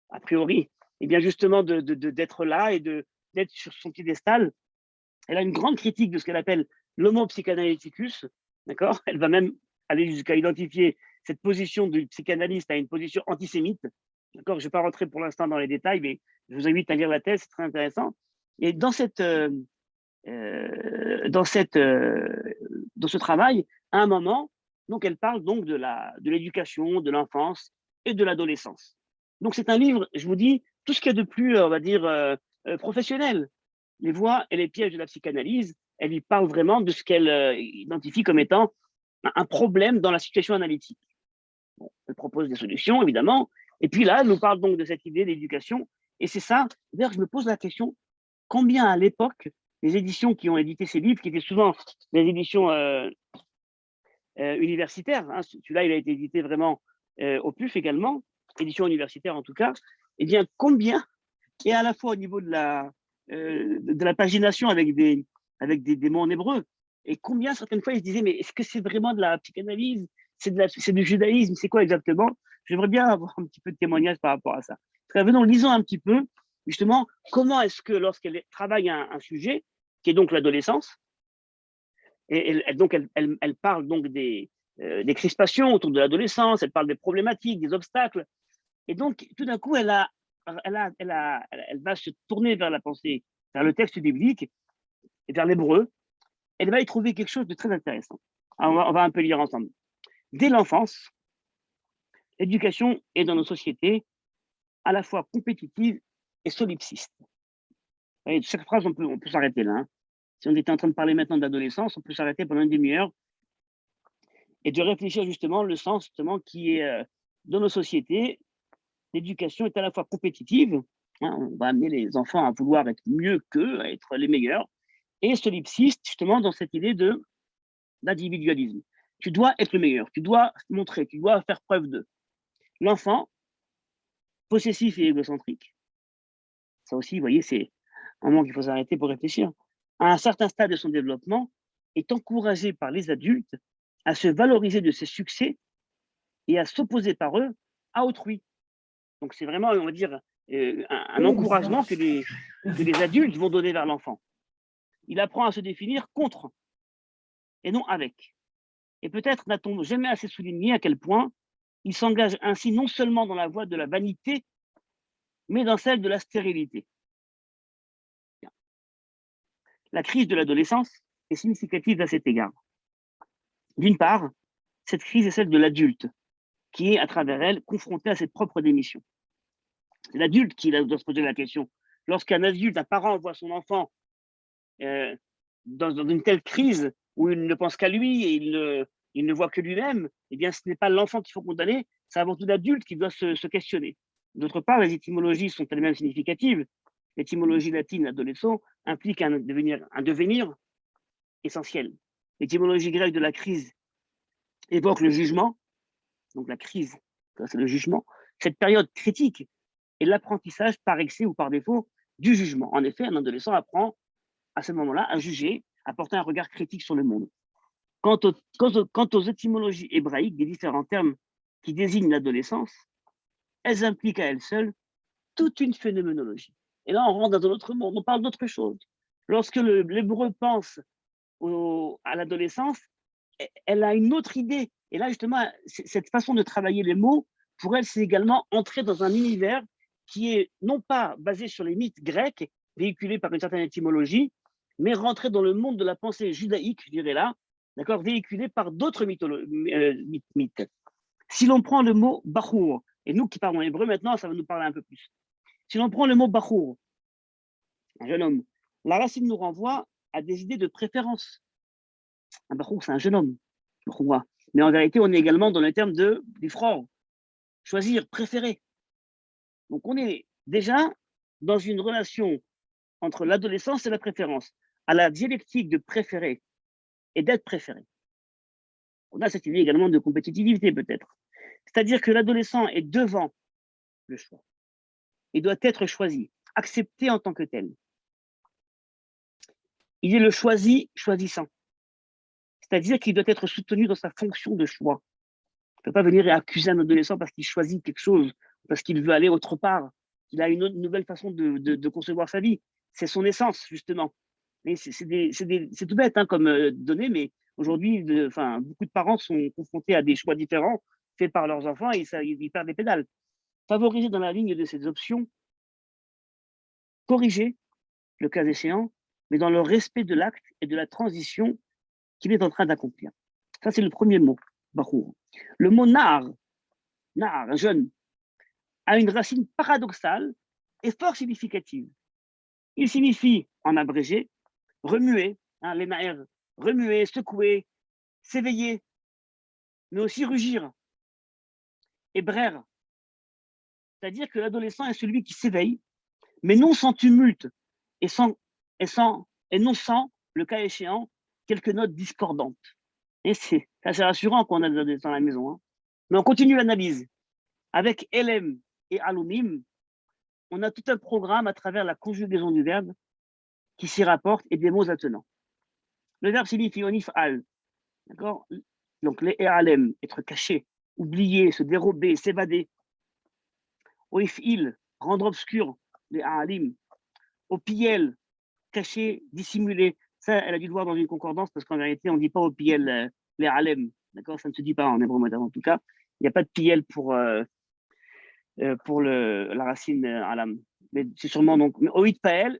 a priori, et bien justement d'être là et d'être sur son piédestal. Elle a une grande critique de ce qu'elle appelle l'homo psychanalyticus, d'accord. Elle va même aller jusqu'à identifier cette position du psychanalyste à une position antisémite, d'accord. Je ne vais pas rentrer pour l'instant dans les détails, mais je vous invite à lire la thèse, c'est très intéressant. Et dans ce travail, à un moment, donc elle parle donc de l'éducation, de l'enfance et de l'adolescence. Donc c'est un livre, je vous dis, tout ce qu'il y a de plus, on va dire, professionnel. Les voies et les pièges de la psychanalyse, elle y parle vraiment de ce qu'elle identifie comme étant un problème dans la situation analytique. Bon, elle propose des solutions, évidemment, et puis là, elle nous parle donc de cette idée d'éducation, et c'est ça, d'ailleurs, je me pose la question, combien à l'époque, les éditions qui ont édité ces livres, qui étaient souvent des éditions universitaires, hein, celui-là, il a été édité vraiment au PUF également, édition universitaire en tout cas, eh bien, combien, et à la fois au niveau de la pagination avec des mots en hébreu, et combien certaines fois ils se disaient, mais est-ce que c'est vraiment de la psychanalyse, c'est du judaïsme, c'est quoi exactement? J'aimerais bien avoir un petit peu de témoignage par rapport à ça. Très venons, lisons un petit peu, justement, comment est-ce que lorsqu'elle travaille un sujet, qui est donc l'adolescence, et elle parle donc des crispations autour de l'adolescence, elle parle des problématiques, des obstacles, et donc tout d'un coup, elle va se tourner vers la pensée, vers le texte biblique et vers l'hébreu. Elle va y trouver quelque chose de très intéressant. Alors, on va un peu lire ensemble. Dès l'enfance, l'éducation est dans nos sociétés à la fois compétitive et solipsiste. Voyez, chaque phrase, on peut s'arrêter là. Hein. Si on était en train de parler maintenant d'adolescence, on peut s'arrêter pendant une demi-heure et de réfléchir justement le sens justement qui est dans nos sociétés. L'éducation est à la fois compétitive, hein, on va amener les enfants à vouloir être mieux qu'eux, à être les meilleurs, et solipsiste justement dans cette idée d'individualisme. Tu dois être le meilleur, tu dois montrer, tu dois faire preuve de. L'enfant, possessif et égocentrique, ça aussi, vous voyez, c'est un moment qu'il faut s'arrêter pour réfléchir, à un certain stade de son développement, est encouragé par les adultes à se valoriser de ses succès et à s'opposer par eux à autrui. Donc c'est vraiment, on va dire, un encouragement que les adultes vont donner vers l'enfant. Il apprend à se définir contre et non avec. Et peut-être n'a-t-on jamais assez souligné à quel point il s'engage ainsi non seulement dans la voie de la vanité, mais dans celle de la stérilité. La crise de l'adolescence est significative à cet égard. D'une part, cette crise est celle de l'adulte, qui est, à travers elle, confronté à cette propre démission. C'est l'adulte qui doit se poser la question. Lorsqu'un adulte, un parent voit son enfant dans une telle crise où il ne pense qu'à lui et il ne voit que lui-même, eh bien, ce n'est pas l'enfant qu'il faut condamner, c'est avant tout l'adulte qui doit se questionner. D'autre part, les étymologies sont elles-mêmes significatives. L'étymologie latine adolescent implique un devenir essentiel. L'étymologie grecque de la crise évoque le jugement, donc la crise, c'est le jugement, cette période critique et l'apprentissage par excès ou par défaut du jugement. En effet, un adolescent apprend à ce moment-là à juger, à porter un regard critique sur le monde. Quant aux étymologies hébraïques des différents termes qui désignent l'adolescence, elles impliquent à elles seules toute une phénoménologie. Et là, on rentre dans un autre monde, on parle d'autre chose. Lorsque l'hébreu pense à l'adolescence, elle a une autre idée. Et là, justement, cette façon de travailler les mots, pour elle, c'est également entrer dans un univers qui est non pas basé sur les mythes grecs, véhiculés par une certaine étymologie, mais rentrer dans le monde de la pensée judaïque, je dirais là, d'accord, véhiculé par d'autres mythes. Si l'on prend le mot bachour, et nous qui parlons hébreu maintenant, ça va nous parler un peu plus. Si l'on prend le mot bachour, un jeune homme, la racine nous renvoie à des idées de préférence. Un bachour, c'est un jeune homme, mais en vérité, on est également dans le terme du frère, choisir, préférer. Donc, on est déjà dans une relation entre l'adolescence et la préférence, à la dialectique de préférer et d'être préféré. On a cette idée également de compétitivité, peut-être. C'est-à-dire que l'adolescent est devant le choix. Il doit être choisi, accepté en tant que tel. Il est le choisi choisissant. C'est-à-dire qu'il doit être soutenu dans sa fonction de choix. On ne peut pas venir et accuser un adolescent parce qu'il choisit quelque chose, parce qu'il veut aller autre part, qu'il a une nouvelle façon de concevoir sa vie. C'est son essence, justement. Mais c'est tout bête comme données, mais aujourd'hui, beaucoup de parents sont confrontés à des choix différents faits par leurs enfants et ils perdent les pédales. Favoriser dans la ligne de ces options, corriger, le cas échéant, mais dans le respect de l'acte et de la transition qu'il est en train d'accomplir. Ça, c'est le premier mot, bachour. Le mot nar, jeune, a une racine paradoxale et fort significative. Il signifie, en abrégé, remuer, les naïrs, remuer, secouer, s'éveiller, mais aussi rugir, et brère. C'est-à-dire que l'adolescent est celui qui s'éveille, mais non sans tumulte et non sans, le cas échéant, quelques notes discordantes. Et c'est assez rassurant qu'on a des adolescents à la maison. Hein. Mais on continue l'analyse. Avec Elem et Alumim, on a tout un programme à travers la conjugaison du verbe qui s'y rapporte et des mots attenants. Le verbe signifie onif al, d'accord? Donc les alem, être caché, oublier, se dérober, s'évader. Oif il, rendre obscur, les alim. Opiel, caché, dissimuler. Ça, elle a dû le voir dans une concordance parce qu'en vérité, on ne dit pas opiel les alem, d'accord? Ça ne se dit pas en hébreu moderne en tout cas. Il n'y a pas de piel pour la racine alam. Mais c'est sûrement donc oit pael,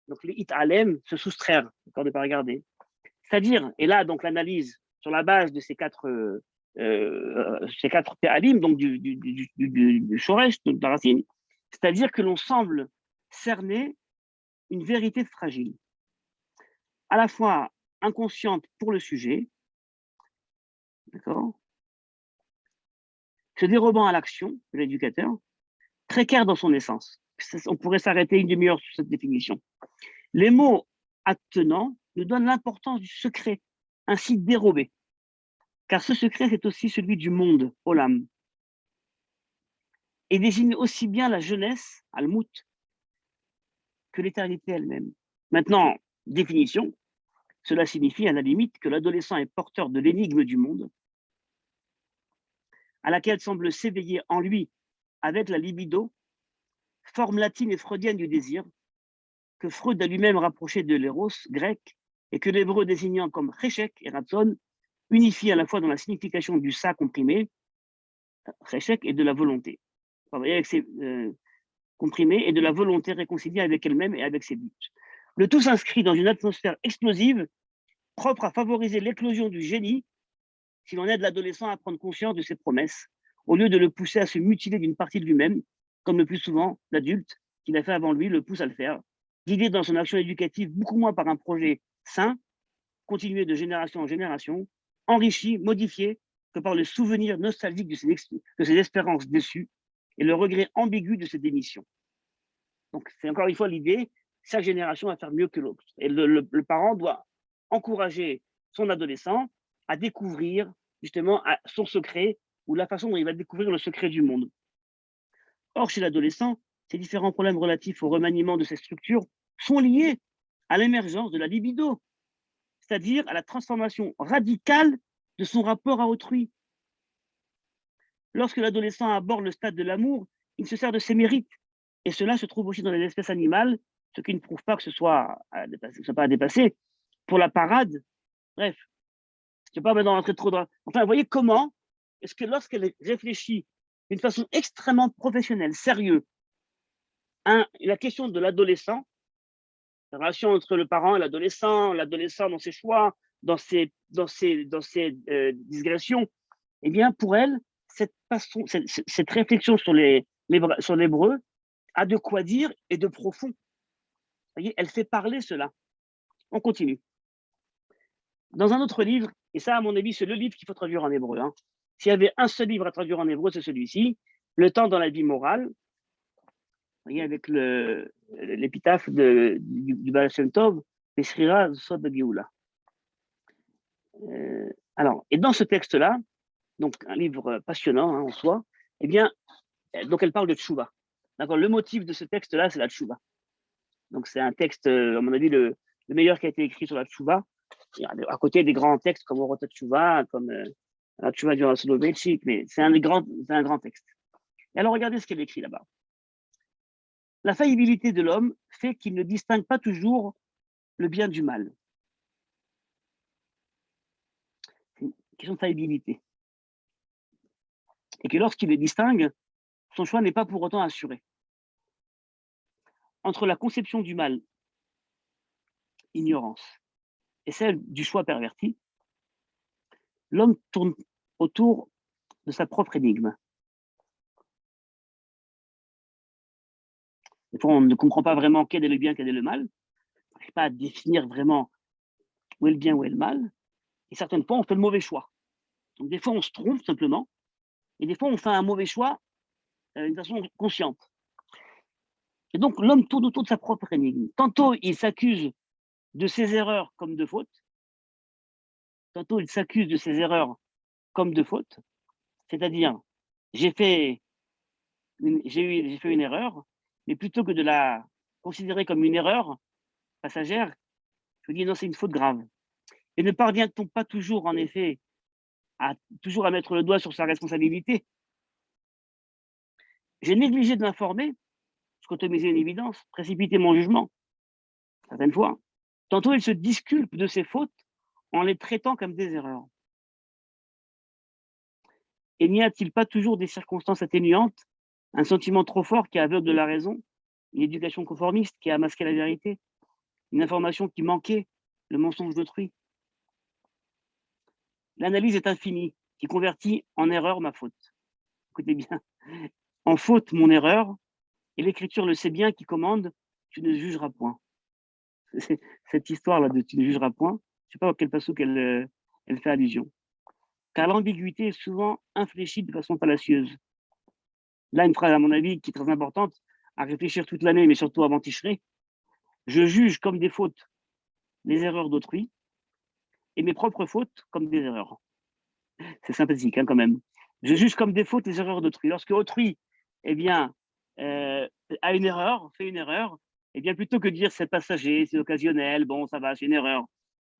donc les it alem, se soustraire, d'accord, de ne pas regarder. C'est-à-dire, et là, donc l'analyse sur la base de ces quatre péalim, donc du shoresh, de la racine, c'est-à-dire que l'on semble cerner une vérité fragile, à la fois inconsciente pour le sujet, d'accord, se dérobant à l'action de l'éducateur, précaire dans son essence. On pourrait s'arrêter une demi-heure sur cette définition. Les mots attenants nous donnent l'importance du secret, ainsi dérobé. Car ce secret, c'est aussi celui du monde, Olam, et désigne aussi bien la jeunesse, Almout, que l'éternité elle-même. Maintenant, définition, cela signifie à la limite que l'adolescent est porteur de l'énigme du monde, à laquelle semble s'éveiller en lui, avec la libido, forme latine et freudienne du désir, que Freud a lui-même rapproché de l'éros grec, et que l'hébreu désignant comme cheshek et ratson unifie à la fois dans la signification du ça comprimé, cheshek, et de la volonté. Travailler avec ses comprimés et de la volonté réconciliée avec elle-même et avec ses buts. Le tout s'inscrit dans une atmosphère explosive, propre à favoriser l'éclosion du génie, si l'on aide l'adolescent à prendre conscience de ses promesses, au lieu de le pousser à se mutiler d'une partie de lui-même, comme le plus souvent l'adulte qui l'a fait avant lui le pousse à le faire, guidé dans son action éducative beaucoup moins par un projet sain, continué de génération en génération, enrichi, modifié, que par le souvenir nostalgique de ses espérances déçues et le regret ambigu de ses démissions. Donc, c'est encore une fois l'idée, chaque génération va faire mieux que l'autre. Et le parent doit encourager son adolescent à découvrir justement son secret ou la façon dont il va découvrir le secret du monde. Or, chez l'adolescent, ces différents problèmes relatifs au remaniement de ces structures sont liés à l'émergence de la libido, c'est-à-dire à la transformation radicale de son rapport à autrui. Lorsque l'adolescent aborde le stade de l'amour, il se sert de ses mérites. Et cela se trouve aussi dans les espèces animales, ce qui ne prouve pas que ce soit pas à dépasser. Pour la parade, bref, je ne vais pas maintenant rentrer trop dans... Enfin, vous voyez comment est-ce que lorsqu'elle réfléchit d'une façon extrêmement professionnelle, sérieuse, la question de l'adolescent, la relation entre le parent et l'adolescent dans ses choix, dans ses digressions, eh bien, pour elle, cette réflexion sur l'hébreu a de quoi dire et de profond. Vous voyez, elle fait parler cela. On continue. Dans un autre livre, et ça, à mon avis, c'est le livre qu'il faut traduire en hébreu. Hein. S'il y avait un seul livre à traduire en hébreu, c'est celui-ci, Le temps dans la vie morale. Vous voyez, avec l'épitaphe du Baal Shem Tov, Pesrira Sod de Géoula. Alors, et dans ce texte-là, donc un livre passionnant hein, en soi, eh bien, donc elle parle de Tchouva. D'accord, le motif de ce texte-là, c'est la Tchouva. Donc c'est un texte, à mon avis, le meilleur qui a été écrit sur la Tchouva, à côté des grands textes comme Orota Tchouva, comme la Tchouva du Soloveitchik, mais c'est un grand texte. Et alors regardez ce qu'elle écrit là-bas. La faillibilité de l'homme fait qu'il ne distingue pas toujours le bien du mal. C'est une question de faillibilité. Et que lorsqu'il les distingue, son choix n'est pas pour autant assuré. Entre la conception du mal, ignorance, et celle du choix perverti, l'homme tourne autour de sa propre énigme. Des fois, on ne comprend pas vraiment quel est le bien, quel est le mal. On n'arrive pas à définir vraiment où est le bien, où est le mal. Et certaines fois, on fait le mauvais choix. Donc, des fois, on se trompe simplement. Et des fois, on fait un mauvais choix d'une façon consciente. Et donc, l'homme tourne autour de sa propre énigme. Tantôt, il s'accuse de ses erreurs comme de fautes. Tantôt, il s'accuse de ses erreurs comme de fautes. C'est-à-dire, j'ai fait une erreur, mais plutôt que de la considérer comme une erreur passagère, je me dis non, c'est une faute grave. Et ne parvient-on pas toujours, en effet, toujours à mettre le doigt sur sa responsabilité? J'ai négligé de l'informer, scotomiser une évidence, précipiter mon jugement, certaines fois. Tantôt, il se disculpe de ses fautes en les traitant comme des erreurs. Et n'y a-t-il pas toujours des circonstances atténuantes, un sentiment trop fort qui aveugle la raison, une éducation conformiste qui a masqué la vérité, une information qui manquait, le mensonge d'autrui? L'analyse est infinie, qui convertit en erreur ma faute. Écoutez bien, en faute mon erreur, et l'Écriture le sait bien qui commande, tu ne jugeras point. Cette histoire-là de tu ne jugeras point, je ne sais pas à quel passage elle fait allusion. Car l'ambiguïté est souvent infléchie de façon fallacieuse. Là, une phrase, à mon avis, qui est très importante, à réfléchir toute l'année, mais surtout avant Tishré. Je juge comme des fautes les erreurs d'autrui et mes propres fautes comme des erreurs. C'est sympathique, hein, quand même. Je juge comme des fautes les erreurs d'autrui. Lorsque autrui, eh bien, a une erreur, fait une erreur, eh bien, plutôt que de dire c'est passager, c'est occasionnel, bon, ça va, c'est une erreur,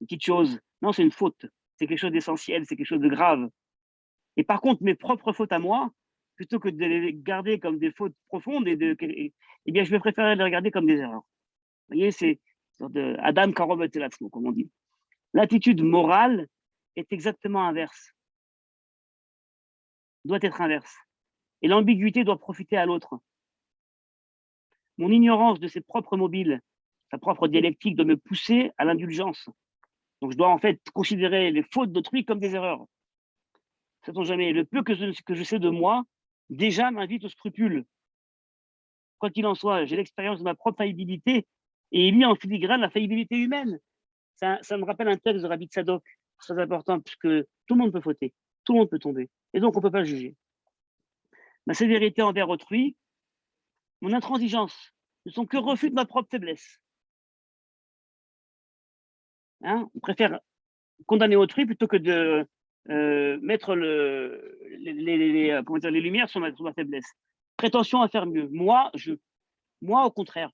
une petite chose. Non, c'est une faute. C'est quelque chose d'essentiel, c'est quelque chose de grave. Et par contre, mes propres fautes à moi, plutôt que de les garder comme des fautes profondes, eh bien, je vais préférer les regarder comme des erreurs. Vous voyez, c'est de Adam Karovet Elatzmo, comme on dit. L'attitude morale est exactement inverse, doit être inverse. Et l'ambiguïté doit profiter à l'autre. Mon ignorance de ses propres mobiles, sa propre dialectique doit me pousser à l'indulgence. Donc je dois en fait considérer les fautes d'autrui comme des erreurs. Sait-on jamais, le peu que je sais de moi, déjà m'invite au scrupule. Quoi qu'il en soit, j'ai l'expérience de ma propre faillibilité et il y a en filigrane la faillibilité humaine. Ça me rappelle un texte de Rabbi Tzadok, très important, puisque tout le monde peut fauter, tout le monde peut tomber, et donc on ne peut pas juger. Ma sévérité envers autrui, mon intransigeance, ne sont que refus de ma propre faiblesse. Hein, on préfère condamner autrui plutôt que de mettre les lumières sur ma faiblesse. Prétention à faire mieux. Moi, au contraire,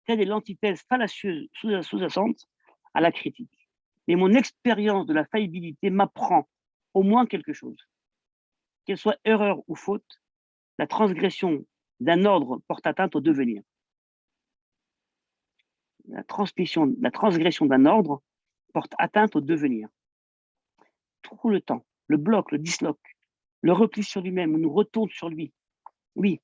telle est l'antithèse fallacieuse sous-jacente à la critique. Mais mon expérience de la faillibilité m'apprend au moins quelque chose. Qu'elle soit erreur ou faute, la transgression d'un ordre porte atteinte au devenir. La transgression d'un ordre porte atteinte au devenir. Tout le temps, le bloc, le disloque, le repli sur lui-même, on nous retourne sur lui. Oui,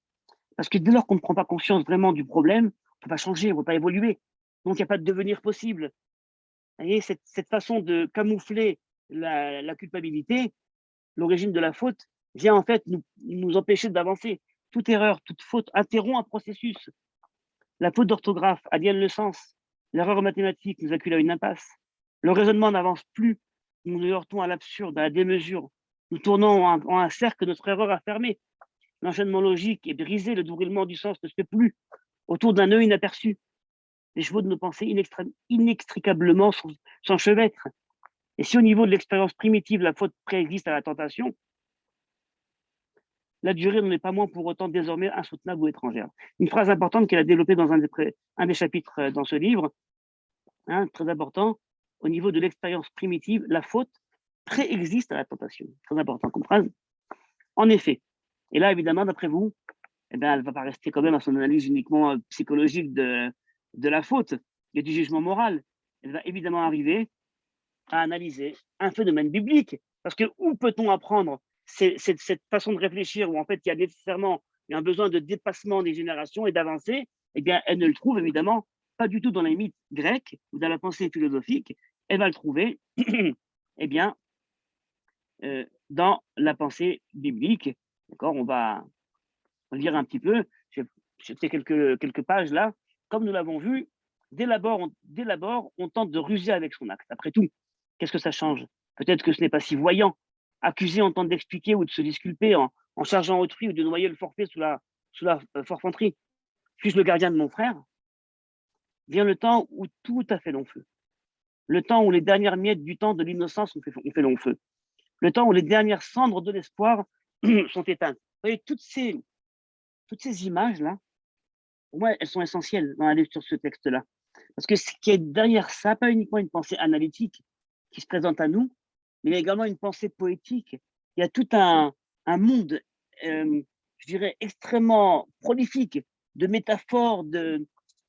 parce que dès lors qu'on ne prend pas conscience vraiment du problème, on ne peut pas changer, on ne peut pas évoluer. Donc, il n'y a pas de devenir possible. Vous voyez, cette façon de camoufler la culpabilité, l'origine de la faute, vient en fait nous empêcher d'avancer. toute erreur, toute faute interrompt un processus. La faute d'orthographe aliène le sens. L'erreur mathématique nous accule à une impasse. Le raisonnement n'avance plus. Nous nous heurtons à l'absurde, à la démesure. Nous tournons en un cercle que notre erreur a fermé. L'enchaînement logique est brisé, le déroulement du sens ne se fait plus autour d'un nœud inaperçu. Les chevaux de nos pensées inextricablement s'enchevêtrent. Et si au niveau de l'expérience primitive, la faute préexiste à la tentation, la durée n'en est pas moins pour autant désormais insoutenable ou étrangère. Une phrase importante qu'elle a développée dans un des chapitres dans ce livre, hein, très important, au niveau de l'expérience primitive, la faute préexiste à la tentation. Très important comme phrase. En effet, et là évidemment, d'après vous, eh bien, elle ne va pas rester quand même à son analyse uniquement psychologique de la faute et du jugement moral. Elle va évidemment arriver à analyser un phénomène biblique. Parce que où peut-on apprendre cette façon de réfléchir où en fait il y a nécessairement un besoin de dépassement des générations et d'avancer? Eh bien, elle ne le trouve évidemment pas du tout dans les mythes grecs ou dans la pensée philosophique. Elle va le trouver eh bien, dans la pensée biblique. D'accord, on va lire un petit peu. J'ai fait quelques pages là. Comme nous l'avons vu, dès l'abord, on tente de ruser avec son acte. Après tout, qu'est-ce que ça change? Peut-être que ce n'est pas si voyant. Accusé, on tente d'expliquer ou de se disculper en chargeant autrui ou de noyer le forfait sous la forfanterie. Suis-je le gardien de mon frère? Vient le temps où tout a fait long feu. Le temps où les dernières miettes du temps de l'innocence ont fait long feu. Le temps où les dernières cendres de l'espoir sont éteintes. Vous voyez, toutes ces images-là, pour moi, elles sont essentielles dans la lecture de ce texte-là. Parce que ce qui est derrière ça, pas uniquement une pensée analytique qui se présente à nous, mais il y a également une pensée poétique. Il y a tout un monde, je dirais, extrêmement prolifique de métaphores,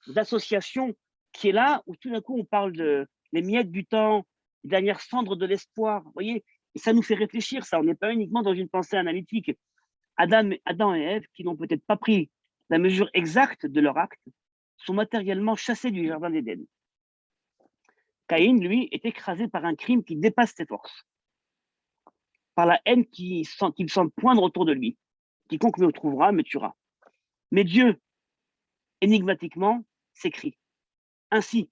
d'associations qui est là, où tout d'un coup, on parle de les miettes du temps, les dernières cendres de l'espoir. Vous voyez, et ça nous fait réfléchir, ça. On n'est pas uniquement dans une pensée analytique. Adam et Ève, qui n'ont peut-être pas pris la mesure exacte de leur acte, sont matériellement chassés du jardin d'Éden. Caïn, lui, est écrasé par un crime qui dépasse ses forces, par la haine qu'il sent poindre autour de lui. Quiconque me trouvera me tuera. Mais Dieu, énigmatiquement, s'écrie. Ainsi,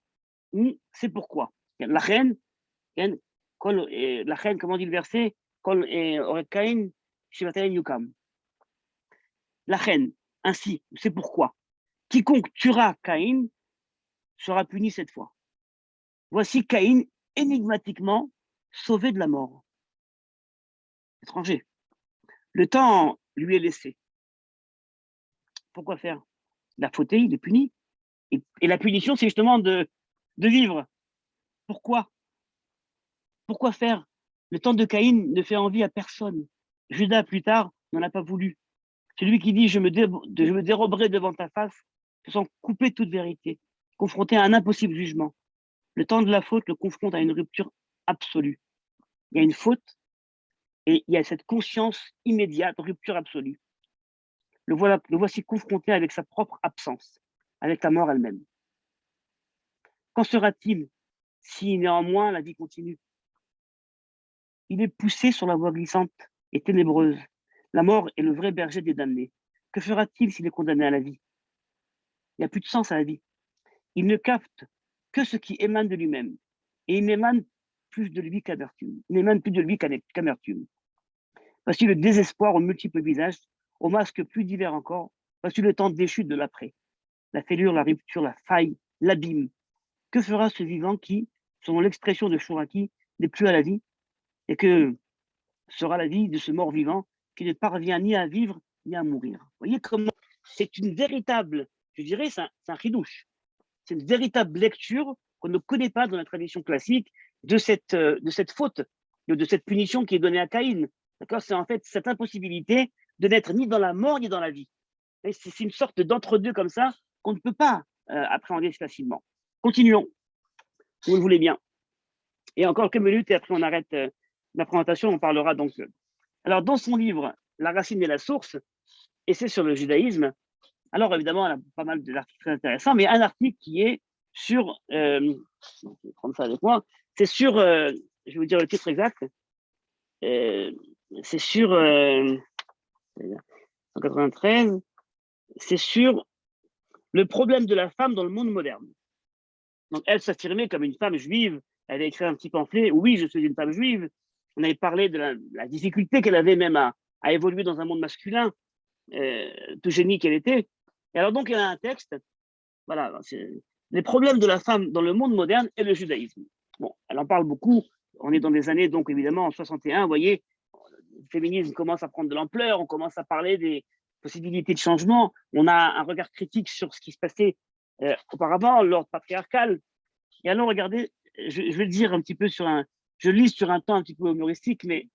c'est pourquoi. La reine, comment dit le verset? La reine, ainsi, c'est pourquoi. Quiconque tuera Caïn sera puni cette fois. Voici Caïn énigmatiquement sauvé de la mort. Étranger. Le temps lui est laissé. Pourquoi faire? Il a fauté, il est puni. Et la punition, c'est justement de vivre. Pourquoi? Pourquoi faire? Le temps de Caïn ne fait envie à personne. Judas, plus tard, n'en a pas voulu. Celui qui dit je me déroberai devant ta face, se sent coupé de toute vérité, confronté à un impossible jugement. Le temps de la faute le confronte à une rupture absolue. Il y a une faute et il y a cette conscience immédiate, rupture absolue. Le voici confronté avec sa propre absence, avec la mort elle-même. Qu'en sera-t-il si néanmoins la vie continue? Il est poussé sur la voie glissante et ténébreuse. La mort est le vrai berger des damnés. Que fera-t-il s'il est condamné à la vie? Il n'y a plus de sens à la vie. Il ne capte que ce qui émane de lui-même. Et il n'émane plus de lui qu'amertume. Il n'émane plus de lui qu'amertume. Voici le désespoir aux multiples visages, aux masques plus divers encore. Voici le temps déchu de l'après. La fêlure, la rupture, la faille, l'abîme. Que fera ce vivant qui, selon l'expression de Chouraki, n'est plus à la vie? Et que sera la vie de ce mort vivant qui ne parvient ni à vivre ni à mourir? Vous voyez comment c'est une véritable, je dirais, c'est un chidouche. C'est une véritable lecture qu'on ne connaît pas dans la tradition classique de cette faute, de cette punition qui est donnée à Caïn. D'accord? C'est en fait cette impossibilité de n'être ni dans la mort ni dans la vie. C'est une sorte d'entre-deux comme ça qu'on ne peut pas appréhender facilement. Continuons, si vous le voulez bien. Et encore quelques minutes et après on arrête la présentation, on parlera donc. Alors dans son livre La racine et la source, et c'est sur le judaïsme, alors évidemment, elle a pas mal d'articles très intéressants, mais un article qui est sur, je vais prendre ça avec moi, c'est sur, je vais vous dire le titre exact, c'est sur, 193, c'est sur le problème de la femme dans le monde moderne. Donc, elle s'affirmait comme une femme juive. Elle avait écrit un petit pamphlet. Oui, je suis une femme juive. On avait parlé de la difficulté qu'elle avait même à évoluer dans un monde masculin, tout génie qu'elle était. Et alors, donc, elle a un texte. Voilà, c'est les problèmes de la femme dans le monde moderne et le judaïsme. Bon, elle en parle beaucoup. On est dans des années, donc, évidemment, en 61, vous voyez, le féminisme commence à prendre de l'ampleur. On commence à parler des possibilités de changement. On a un regard critique sur ce qui se passait auparavant, l'ordre patriarcal. Et alors, regardez, je vais le dire un petit peu je lis sur un temps un petit peu humoristique, mais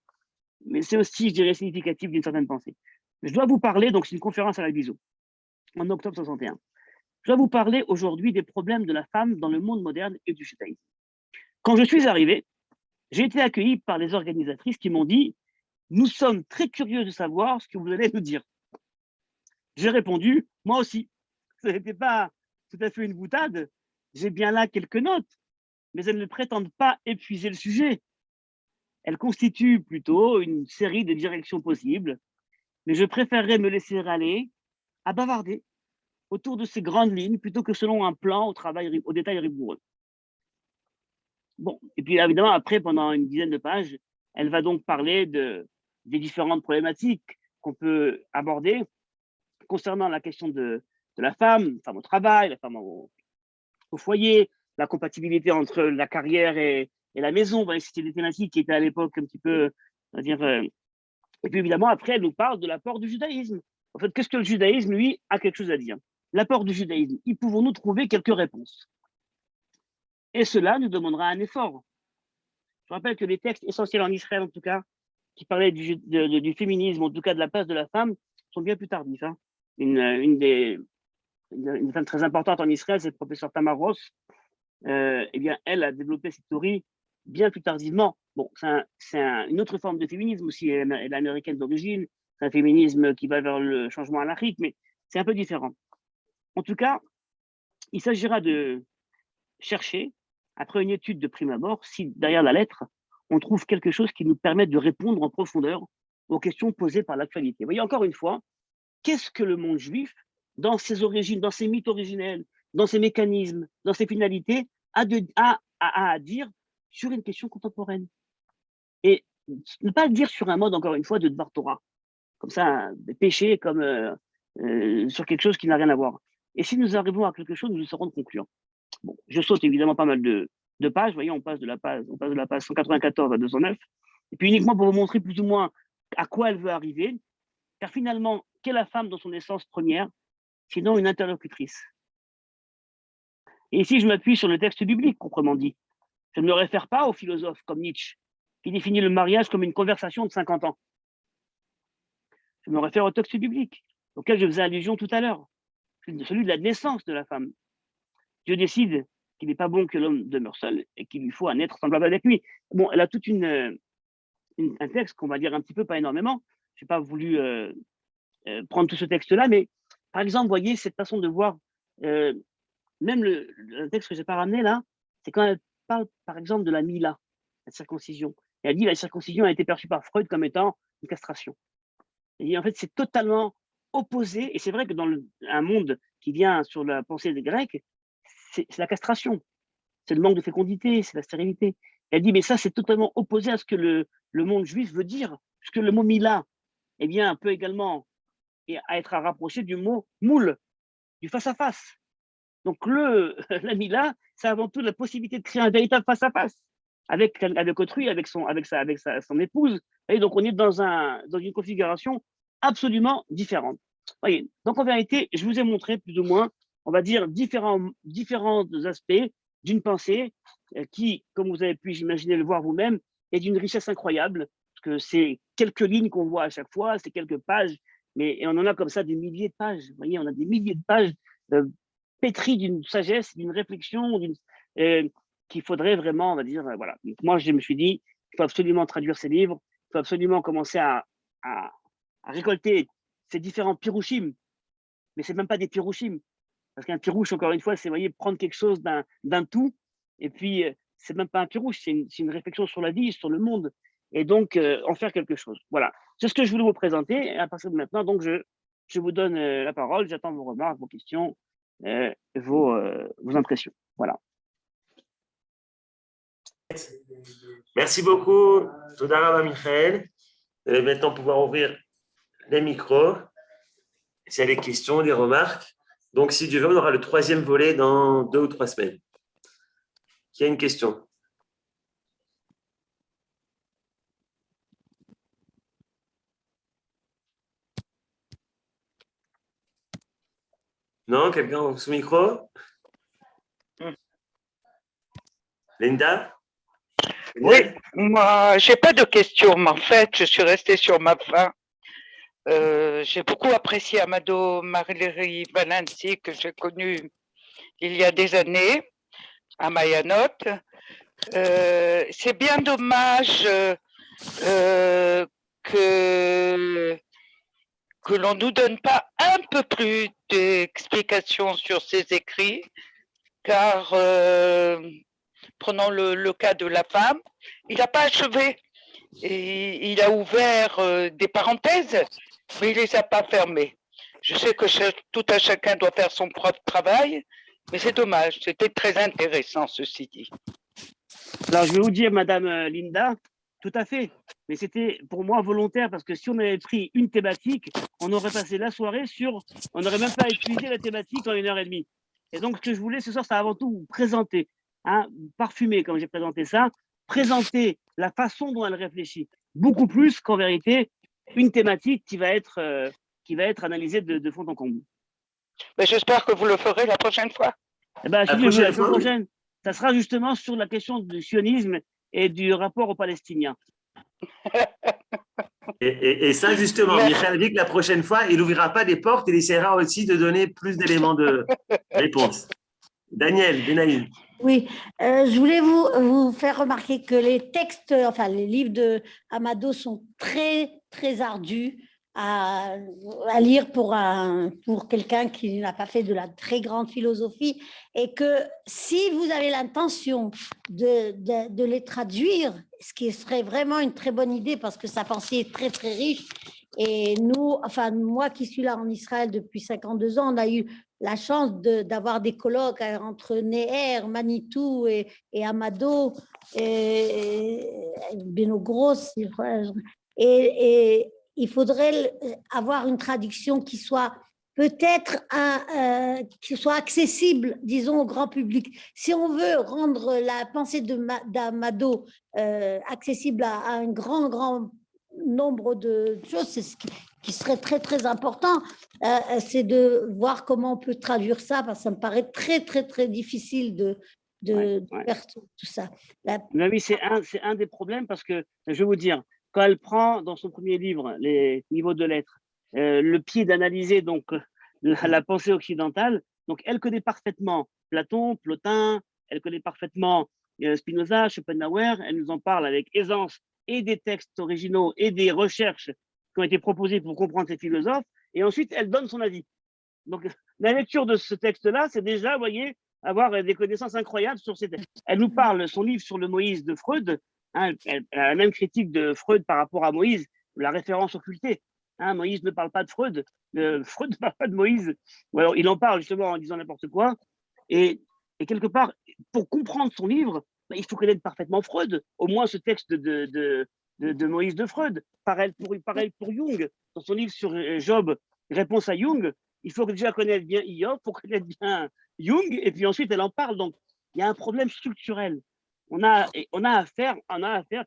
c'est aussi, je dirais, significatif d'une certaine pensée. Je dois vous parler, donc c'est une conférence à la Bisou, en octobre 61. Je dois vous parler aujourd'hui des problèmes de la femme dans le monde moderne et du judaïsme. Quand je suis arrivé, j'ai été accueilli par les organisatrices qui m'ont dit « Nous sommes très curieux de savoir ce que vous allez nous dire. » J'ai répondu « Moi aussi. » Ce n'était pas tout à fait une boutade. J'ai bien là quelques notes, mais elles ne prétendent pas épuiser le sujet. Elles constituent plutôt une série de directions possibles, mais je préférerais me laisser aller à bavarder autour de ces grandes lignes plutôt que selon un plan au détail rigoureux. Bon, et puis évidemment, après, pendant une dizaine de pages, elle va donc parler des différentes problématiques qu'on peut aborder concernant la question de la femme au travail, la femme au foyer, la compatibilité entre la carrière et la maison. C'était des thématiques qui étaient à l'époque un petit peu, on va dire. Et puis évidemment, après, elle nous parle de l'apport du judaïsme. En fait, qu'est-ce que le judaïsme, lui, a quelque chose à dire? L'apport du judaïsme, y pouvons-nous trouver quelques réponses? Et cela nous demandera un effort. Je rappelle que les textes essentiels en Israël, en tout cas, qui parlaient du féminisme, en tout cas de la place de la femme, sont bien plus tardifs. Hein. Une femme très importante en Israël, c'est le professeur Tamar Ross. Eh bien, elle a développé cette théorie bien plus tardivement. Bon, c'est une autre forme de féminisme aussi, elle est américaine d'origine, c'est un féminisme qui va vers le changement anarchique, mais c'est un peu différent. En tout cas, il s'agira de chercher, après une étude de prime abord, si derrière la lettre, on trouve quelque chose qui nous permette de répondre en profondeur aux questions posées par l'actualité. Vous voyez, encore une fois, qu'est-ce que le monde juif, dans ses origines, dans ses mythes originels, dans ses mécanismes, dans ses finalités, a à dire sur une question contemporaine? Et ne pas le dire sur un mode, encore une fois, de Dvar Torah, comme ça, des péchés, comme sur quelque chose qui n'a rien à voir. Et si nous arrivons à quelque chose, nous saurons de conclure. Bon, je saute évidemment pas mal de pages. Vous voyez, on passe de la page 194 à 209. Et puis uniquement pour vous montrer plus ou moins à quoi elle veut arriver. Car finalement, qu'est la femme dans son essence première, sinon une interlocutrice? Et ici, je m'appuie sur le texte biblique, proprement dit. Je ne me réfère pas aux philosophes comme Nietzsche, qui définit le mariage comme une conversation de 50 ans. Je me réfère au texte biblique, auquel je faisais allusion tout à l'heure, celui de la naissance de la femme. Dieu décide qu'il n'est pas bon que l'homme demeure seul et qu'il lui faut un être semblable avec lui. Bon, elle a tout un texte qu'on va dire un petit peu, pas énormément. Je n'ai pas voulu prendre tout ce texte-là, mais par exemple, vous voyez cette façon de voir, même le texte que je n'ai pas ramené là, c'est quand elle parle par exemple de la Mila, la circoncision. Et elle dit la circoncision a été perçue par Freud comme étant une castration. Elle dit en fait c'est totalement opposé, et c'est vrai que dans un monde qui vient sur la pensée des Grecs, c'est la castration, c'est le manque de fécondité, c'est la stérilité. Elle dit mais ça c'est totalement opposé à ce que le monde juif veut dire, puisque le mot Mila, eh bien, peut également être à rapprocher du mot moule, du face-à-face. Donc, la Mila, c'est avant tout la possibilité de créer un véritable face-à-face avec autrui, avec son épouse. Et donc, on est dans une configuration absolument différente. Voyez. Donc, en vérité, je vous ai montré plus ou moins, on va dire, différents aspects d'une pensée qui, comme vous avez pu, j'imaginer, le voir vous-même, est d'une richesse incroyable, parce que c'est quelques lignes qu'on voit à chaque fois, c'est quelques pages, et on en a comme ça des milliers de pages. Vous voyez, on a des milliers de pages pétries d'une sagesse, d'une réflexion, qu'il faudrait vraiment, on va dire, voilà. Donc, moi, je me suis dit, il faut absolument traduire ces livres, il faut absolument commencer à récolter ces différents pirouchim, mais c'est même pas des pirouchim, parce qu'un pirouche, encore une fois, c'est, voyez, prendre quelque chose d'un tout, et puis, c'est même pas un pirouche, c'est une réflexion sur la vie, sur le monde, et donc, en faire quelque chose. Voilà. C'est ce que je voulais vous présenter, et à partir de maintenant, donc, je je vous donne la parole. J'attends vos remarques, vos questions, vos impressions. Voilà. Merci beaucoup, Toda Rabba Michael. Vous allez maintenant pouvoir ouvrir les micros. S'il y a des questions, des remarques. Donc, si Dieu veut, on aura le 3e volet dans 2 ou 3 semaines. Qui a une question? Non? Quelqu'un sous micro? Linda? Oui, moi, j'ai pas de questions, mais en fait, je suis restée sur ma faim. J'ai beaucoup apprécié Amado Marie Valenci, que j'ai connu il y a des années à Mayanot. C'est bien dommage que l'on nous donne pas un peu plus d'explications sur ses écrits, car prenons le cas de la femme, il n'a pas achevé. Et il a ouvert des parenthèses, mais il ne les a pas fermées. Je sais que tout à chacun doit faire son propre travail, mais c'est dommage. C'était très intéressant, ceci dit. Alors, je vais vous dire, Madame Linda, tout à fait. Mais c'était pour moi volontaire, parce que si on avait pris une thématique, on aurait passé la soirée sur... On n'aurait même pas épuisé la thématique en 1h30. Et donc, ce que je voulais ce soir, c'est avant tout vous présenter, parfumer, comme j'ai présenté ça, présenter la façon dont elle réfléchit, beaucoup plus qu'en vérité, une thématique qui va être analysée de fond en comble. Mais j'espère que vous le ferez la prochaine fois. Eh ben, la semaine prochaine, ça sera justement sur la question du sionisme et du rapport aux Palestiniens. Et ça, justement, Michael dit que la prochaine fois, il n'ouvrira pas des portes, il essaiera aussi de donner plus d'éléments de réponse. Daniel Benaïm. Oui, je voulais vous faire remarquer que les textes, enfin les livres de Amado sont très, très ardus à lire pour quelqu'un qui n'a pas fait de la très grande philosophie, et que si vous avez l'intention de les traduire, ce qui serait vraiment une très bonne idée parce que sa pensée est très, très riche. Et nous, enfin moi qui suis là en Israël depuis 52 ans, on a eu la chance d'avoir des colloques entre Neher, Manitou et Amado, et Beno Gross. Et il faudrait avoir une traduction qui soit peut-être qui soit accessible, disons, au grand public. Si on veut rendre la pensée d'Amado accessible à un grand nombre de choses, c'est ce qui serait très, très important, c'est de voir comment on peut traduire ça, parce que ça me paraît très, très, très difficile de faire tout ça. Mais oui, c'est un des problèmes, parce que, je vais vous dire, quand elle prend dans son premier livre, les niveaux de lettres, le pied d'analyser donc la pensée occidentale, donc elle connaît parfaitement Platon, Plotin, elle connaît parfaitement Spinoza, Schopenhauer, elle nous en parle avec aisance, et des textes originaux et des recherches qui ont été proposées pour comprendre ces philosophes, et ensuite elle donne son avis. Donc la lecture de ce texte-là, c'est déjà, vous voyez, avoir des connaissances incroyables sur ces textes. Elle nous parle, son livre sur le Moïse de Freud, elle a la même critique de Freud par rapport à Moïse, la référence occultée. Moïse ne parle pas de Freud, Freud ne parle pas de Moïse, ou alors il en parle justement en disant n'importe quoi, et quelque part, pour comprendre son livre, il faut connaître parfaitement Freud, au moins ce texte de Moïse de Freud. Pareil pour Jung, dans son livre sur Job, Réponse à Jung, il faut déjà connaître bien Job, il faut connaître bien Jung, et puis ensuite elle en parle. Donc il y a un problème structurel. On a affaire,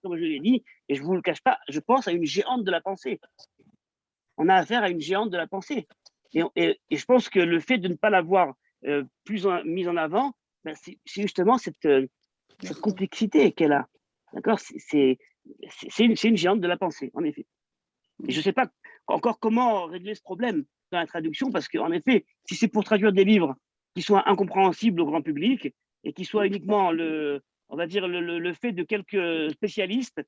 comme je l'ai dit, et je ne vous le cache pas, je pense à une géante de la pensée. On a affaire à une géante de la pensée. Et je pense que le fait de ne pas l'avoir plus mise en avant, ben c'est justement cette complexité qu'elle a. D'accord, c'est une géante de la pensée, en effet. Et je ne sais pas encore comment régler ce problème dans la traduction, parce qu'en effet, si c'est pour traduire des livres qui soient incompréhensibles au grand public et qui soient uniquement on va dire le fait de quelques spécialistes,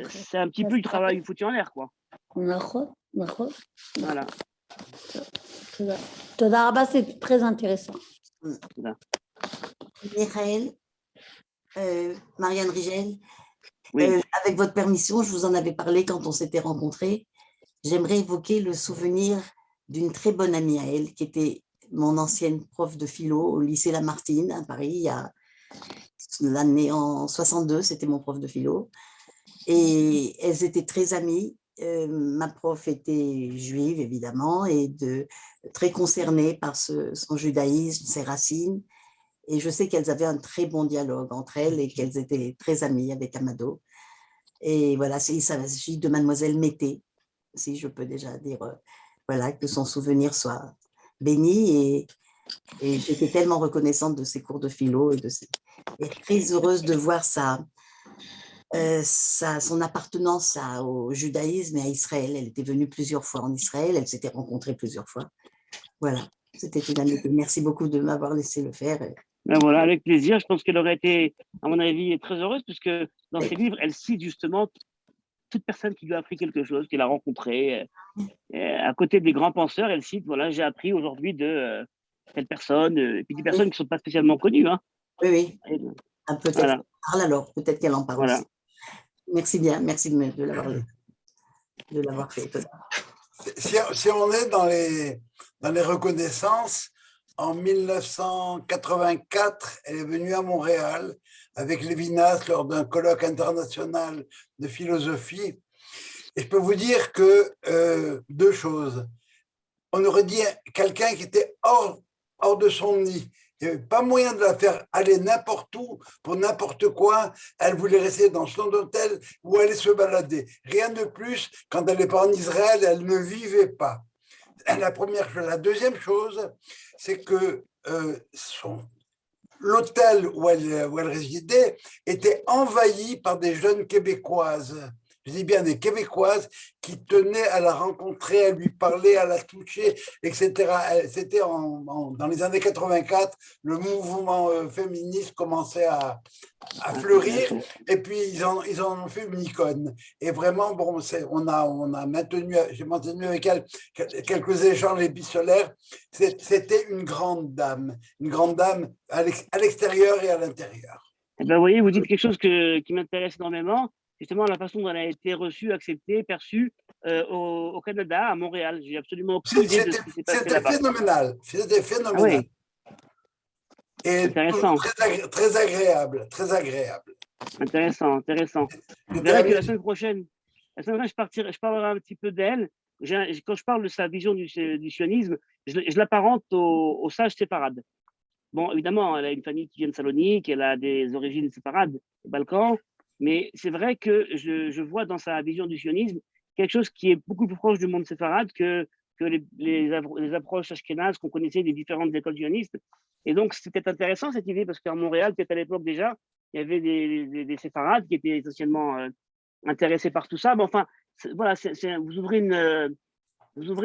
c'est un petit peu du travail foutu en l'air, quoi. Voilà. Toda Rabba, c'est très intéressant. Michael, Marianne Rigel, Oui. avec votre permission, je vous en avais parlé quand on s'était rencontrés. J'aimerais évoquer le souvenir d'une très bonne amie à elle, qui était mon ancienne prof de philo au lycée Lamartine à Paris, il y a l'année en 62, c'était mon prof de philo. Et elles étaient très amies. Ma prof était juive, évidemment, et très concernée par son judaïsme, ses racines. Et je sais qu'elles avaient un très bon dialogue entre elles et qu'elles étaient très amies avec Amado. Et voilà, il s'agit de Mademoiselle Mété, si je peux déjà dire, voilà, que son souvenir soit béni. Et j'étais tellement reconnaissante de ses cours de philo et très heureuse de voir son appartenance au judaïsme et à Israël. Elle était venue plusieurs fois en Israël, elle s'était rencontrée plusieurs fois. Voilà, c'était une amie. Merci beaucoup de m'avoir laissé le faire. Ben voilà, avec plaisir. Je pense qu'elle aurait été, à mon avis, très heureuse, puisque dans ses livres, elle cite justement toute personne qui lui a appris quelque chose, qu'elle a rencontré. À côté des grands penseurs, elle cite, voilà, j'ai appris aujourd'hui de telle personne, et puis des personnes qui ne sont pas spécialement connues. Hein. Oui, oui. Peut-être Voilà. qu'elle parle alors, peut-être qu'elle en parle Voilà. aussi. Merci bien, merci de l'avoir fait. Si on est dans les reconnaissances, en 1984, elle est venue à Montréal avec Lévinas lors d'un colloque international de philosophie. Et je peux vous dire que deux choses. On aurait dit quelqu'un qui était hors de son nid. Il n'y avait pas moyen de la faire aller n'importe où, pour n'importe quoi. Elle voulait rester dans son hôtel ou aller se balader. Rien de plus. Quand elle n'est pas en Israël, elle ne vivait pas. La première chose. La deuxième chose, c'est que l'hôtel où elle résidait était envahi par des jeunes Québécoises. Je dis bien des Québécoises qui tenaient à la rencontrer, à lui parler, à la toucher, etc. C'était dans les années 84, le mouvement féministe commençait à fleurir, et puis ils en ont fait une icône. Et vraiment, bon, j'ai maintenu avec elle quelques échanges épistolaires. C'était une grande dame à l'extérieur et à l'intérieur. Ben, vous voyez, vous dites quelque chose qui m'intéresse énormément. Justement, la façon dont elle a été reçue, acceptée, perçue au Canada, à Montréal. J'ai absolument aucune idée de ce qui s'est passé là-bas. C'était phénoménal. Ah oui. Et intéressant. Très agréable, très agréable. Intéressant. Vous verrez que la semaine prochaine, je parlerai un petit peu d'elle. Quand je parle de sa vision du sionisme, je l'apparente aux sages séfarades. Bon, évidemment, elle a une famille qui vient de Salonique, elle a des origines séfarades, des Balkans. Mais c'est vrai que je vois dans sa vision du sionisme quelque chose qui est beaucoup plus proche du monde séfarade que les approches ashkénazes qu'on connaissait des différentes écoles sionistes. Et donc, c'était intéressant cette idée, parce qu'à Montréal, peut-être à l'époque déjà, il y avait des séfarades qui étaient essentiellement intéressés par tout ça. Mais enfin, voilà, vous ouvrez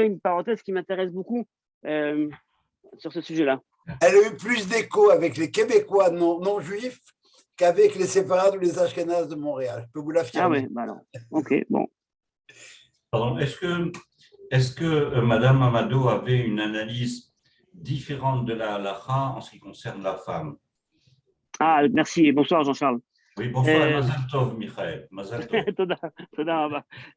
une parenthèse qui m'intéresse beaucoup sur ce sujet-là. Elle a eu plus d'écho avec les Québécois non juifs qu'avec les séfarades ou les ashkénazes de Montréal. Je peux vous l'affirmer. Ah oui, bah alors. Ok, bon. Pardon, est-ce que Madame Amado avait une analyse différente de la halakha en ce qui concerne la femme? Ah, merci et bonsoir Jean-Charles. Oui, bonsoir, Mazal Tov, Michael. Mazal Tov.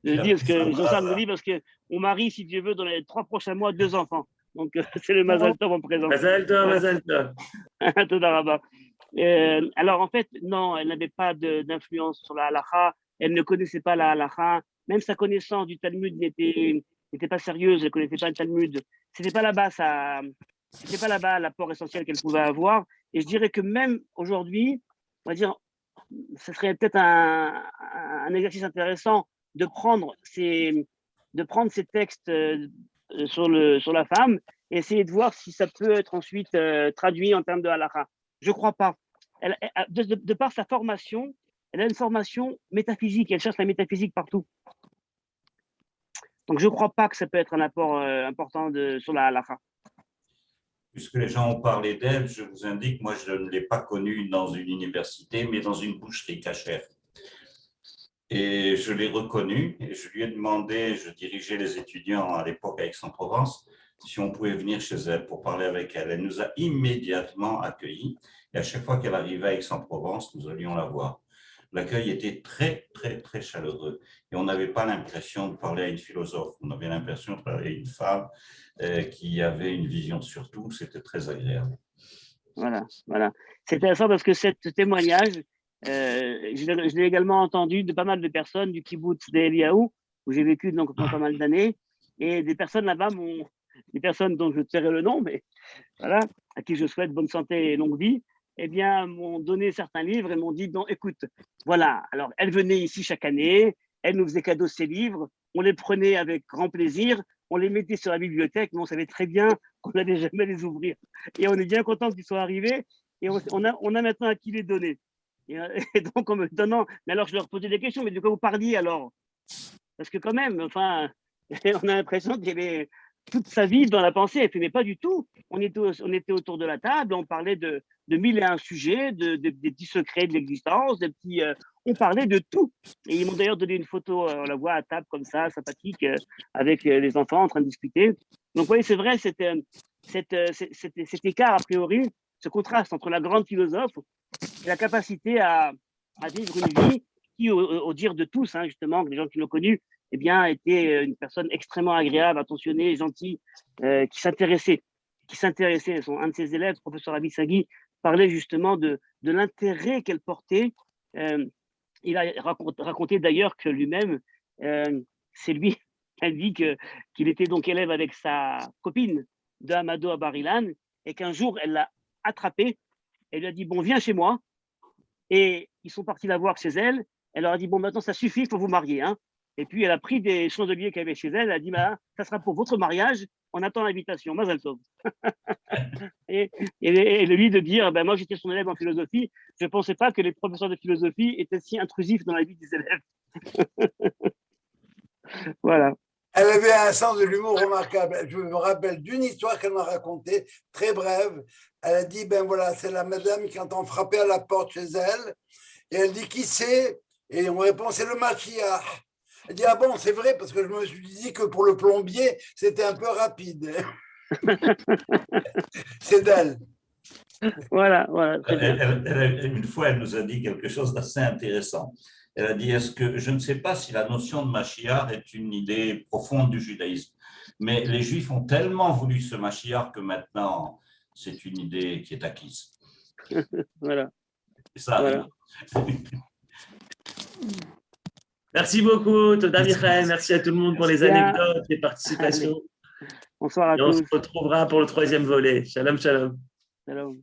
Je dis parce que Jean-Charles me dit parce qu'on marie, si Dieu veut, dans les 3 prochains mois, 2 enfants. Donc, c'est le Mazal Tov en présent. Mazal Tov. Alors, en fait, non, elle n'avait pas d'influence sur la halakha. Elle ne connaissait pas la halakha. Même sa connaissance du Talmud n'était pas sérieuse. Elle ne connaissait pas le Talmud. C'était pas là-bas l'apport essentiel qu'elle pouvait avoir. Et je dirais que même aujourd'hui, on va dire, ce serait peut-être un exercice intéressant de prendre ces textes sur la femme et essayer de voir si ça peut être ensuite traduit en termes de halakha. Je ne crois pas. De par sa formation, elle a une formation métaphysique. Elle cherche la métaphysique partout. Donc, je ne crois pas que ça peut être un apport important sur la halakha. Puisque les gens ont parlé d'elle, je vous indique, moi, je ne l'ai pas connue dans une université, mais dans une boucherie cachère. Et je l'ai reconnue et je lui ai demandé, je dirigeais les étudiants à l'époque à Aix-en-Provence, si on pouvait venir chez elle pour parler avec elle. Elle nous a immédiatement accueillis et à chaque fois qu'elle arrivait à Aix-en-Provence, nous allions la voir. L'accueil était très, très, très chaleureux. Et on n'avait pas l'impression de parler à une philosophe. On avait l'impression de parler à une femme qui avait une vision sur tout. C'était très agréable. Voilà, voilà. C'est intéressant parce que ce témoignage, je l'ai également entendu de pas mal de personnes du kibbutz d'Eliaou, où j'ai vécu donc pendant pas mal d'années. Et des personnes là-bas, des personnes dont je tairai le nom, mais voilà, à qui je souhaite bonne santé et longue vie, eh bien, m'ont donné certains livres et m'ont dit, non, écoute, voilà, alors elle venait ici chaque année, elle nous faisait cadeau ces livres, on les prenait avec grand plaisir, on les mettait sur la bibliothèque, mais on savait très bien qu'on n'allait jamais les ouvrir. Et on est bien content qu'ils soient arrivés et on a maintenant à qui les donner. Et donc, en me donnant, mais alors je leur posais des questions, mais de quoi vous parliez alors? Parce que quand même, enfin, on a l'impression qu'il y avait toute sa vie dans la pensée, mais pas du tout. On était autour de la table, on parlait de 1001 sujets, des petits secrets de l'existence, on parlait de tout. Et ils m'ont d'ailleurs donné une photo, on la voit à table comme ça, sympathique, avec les enfants en train de discuter. Donc oui, c'est vrai, cet écart a priori, ce contraste entre la grande philosophe et la capacité à vivre une vie qui, au dire de tous, hein, justement, les gens qui l'ont connu, eh bien, était une personne extrêmement agréable, attentionnée, gentille, qui s'intéressait. Un de ses élèves, le professeur Abissagui, parlait justement de l'intérêt qu'elle portait. Il a raconté d'ailleurs que lui-même, c'est lui qui a dit qu'il était donc élève avec sa copine de Amado à Bar-Ilan et qu'un jour, elle l'a attrapé. Elle lui a dit, bon, viens chez moi. Et ils sont partis la voir chez elle. Elle leur a dit, bon, maintenant, ça suffit, il faut vous marier. Hein. Et puis, elle a pris des chandeliers qu'il y avait chez elle. Elle a dit, bah, ça sera pour votre mariage. On attend l'invitation. Mazel tov. et lui de dire, ben, moi, j'étais son élève en philosophie. Je ne pensais pas que les professeurs de philosophie étaient si intrusifs dans la vie des élèves. Voilà. Elle avait un sens de l'humour remarquable. Je me rappelle d'une histoire qu'elle m'a racontée, très brève. Elle a dit, ben voilà, c'est la madame qui entend frapper à la porte chez elle. Et elle dit, qui c'est? Et on répond, c'est le Mashiach. Elle dit, ah bon, c'est vrai, parce que je me suis dit que pour le plombier, c'était un peu rapide. C'est d'elle. Voilà. Une fois, elle nous a dit quelque chose d'assez intéressant. Elle a dit, je ne sais pas si la notion de Mashiach est une idée profonde du judaïsme, mais les Juifs ont tellement voulu ce Mashiach que maintenant, c'est une idée qui est acquise. Voilà. Et ça arrive. Voilà. Merci beaucoup, Toda Michael. Merci à tout le monde pour les anecdotes, les participations. Allez. Bonsoir à tous. On se retrouvera pour le 3e volet. Shalom, shalom. Shalom.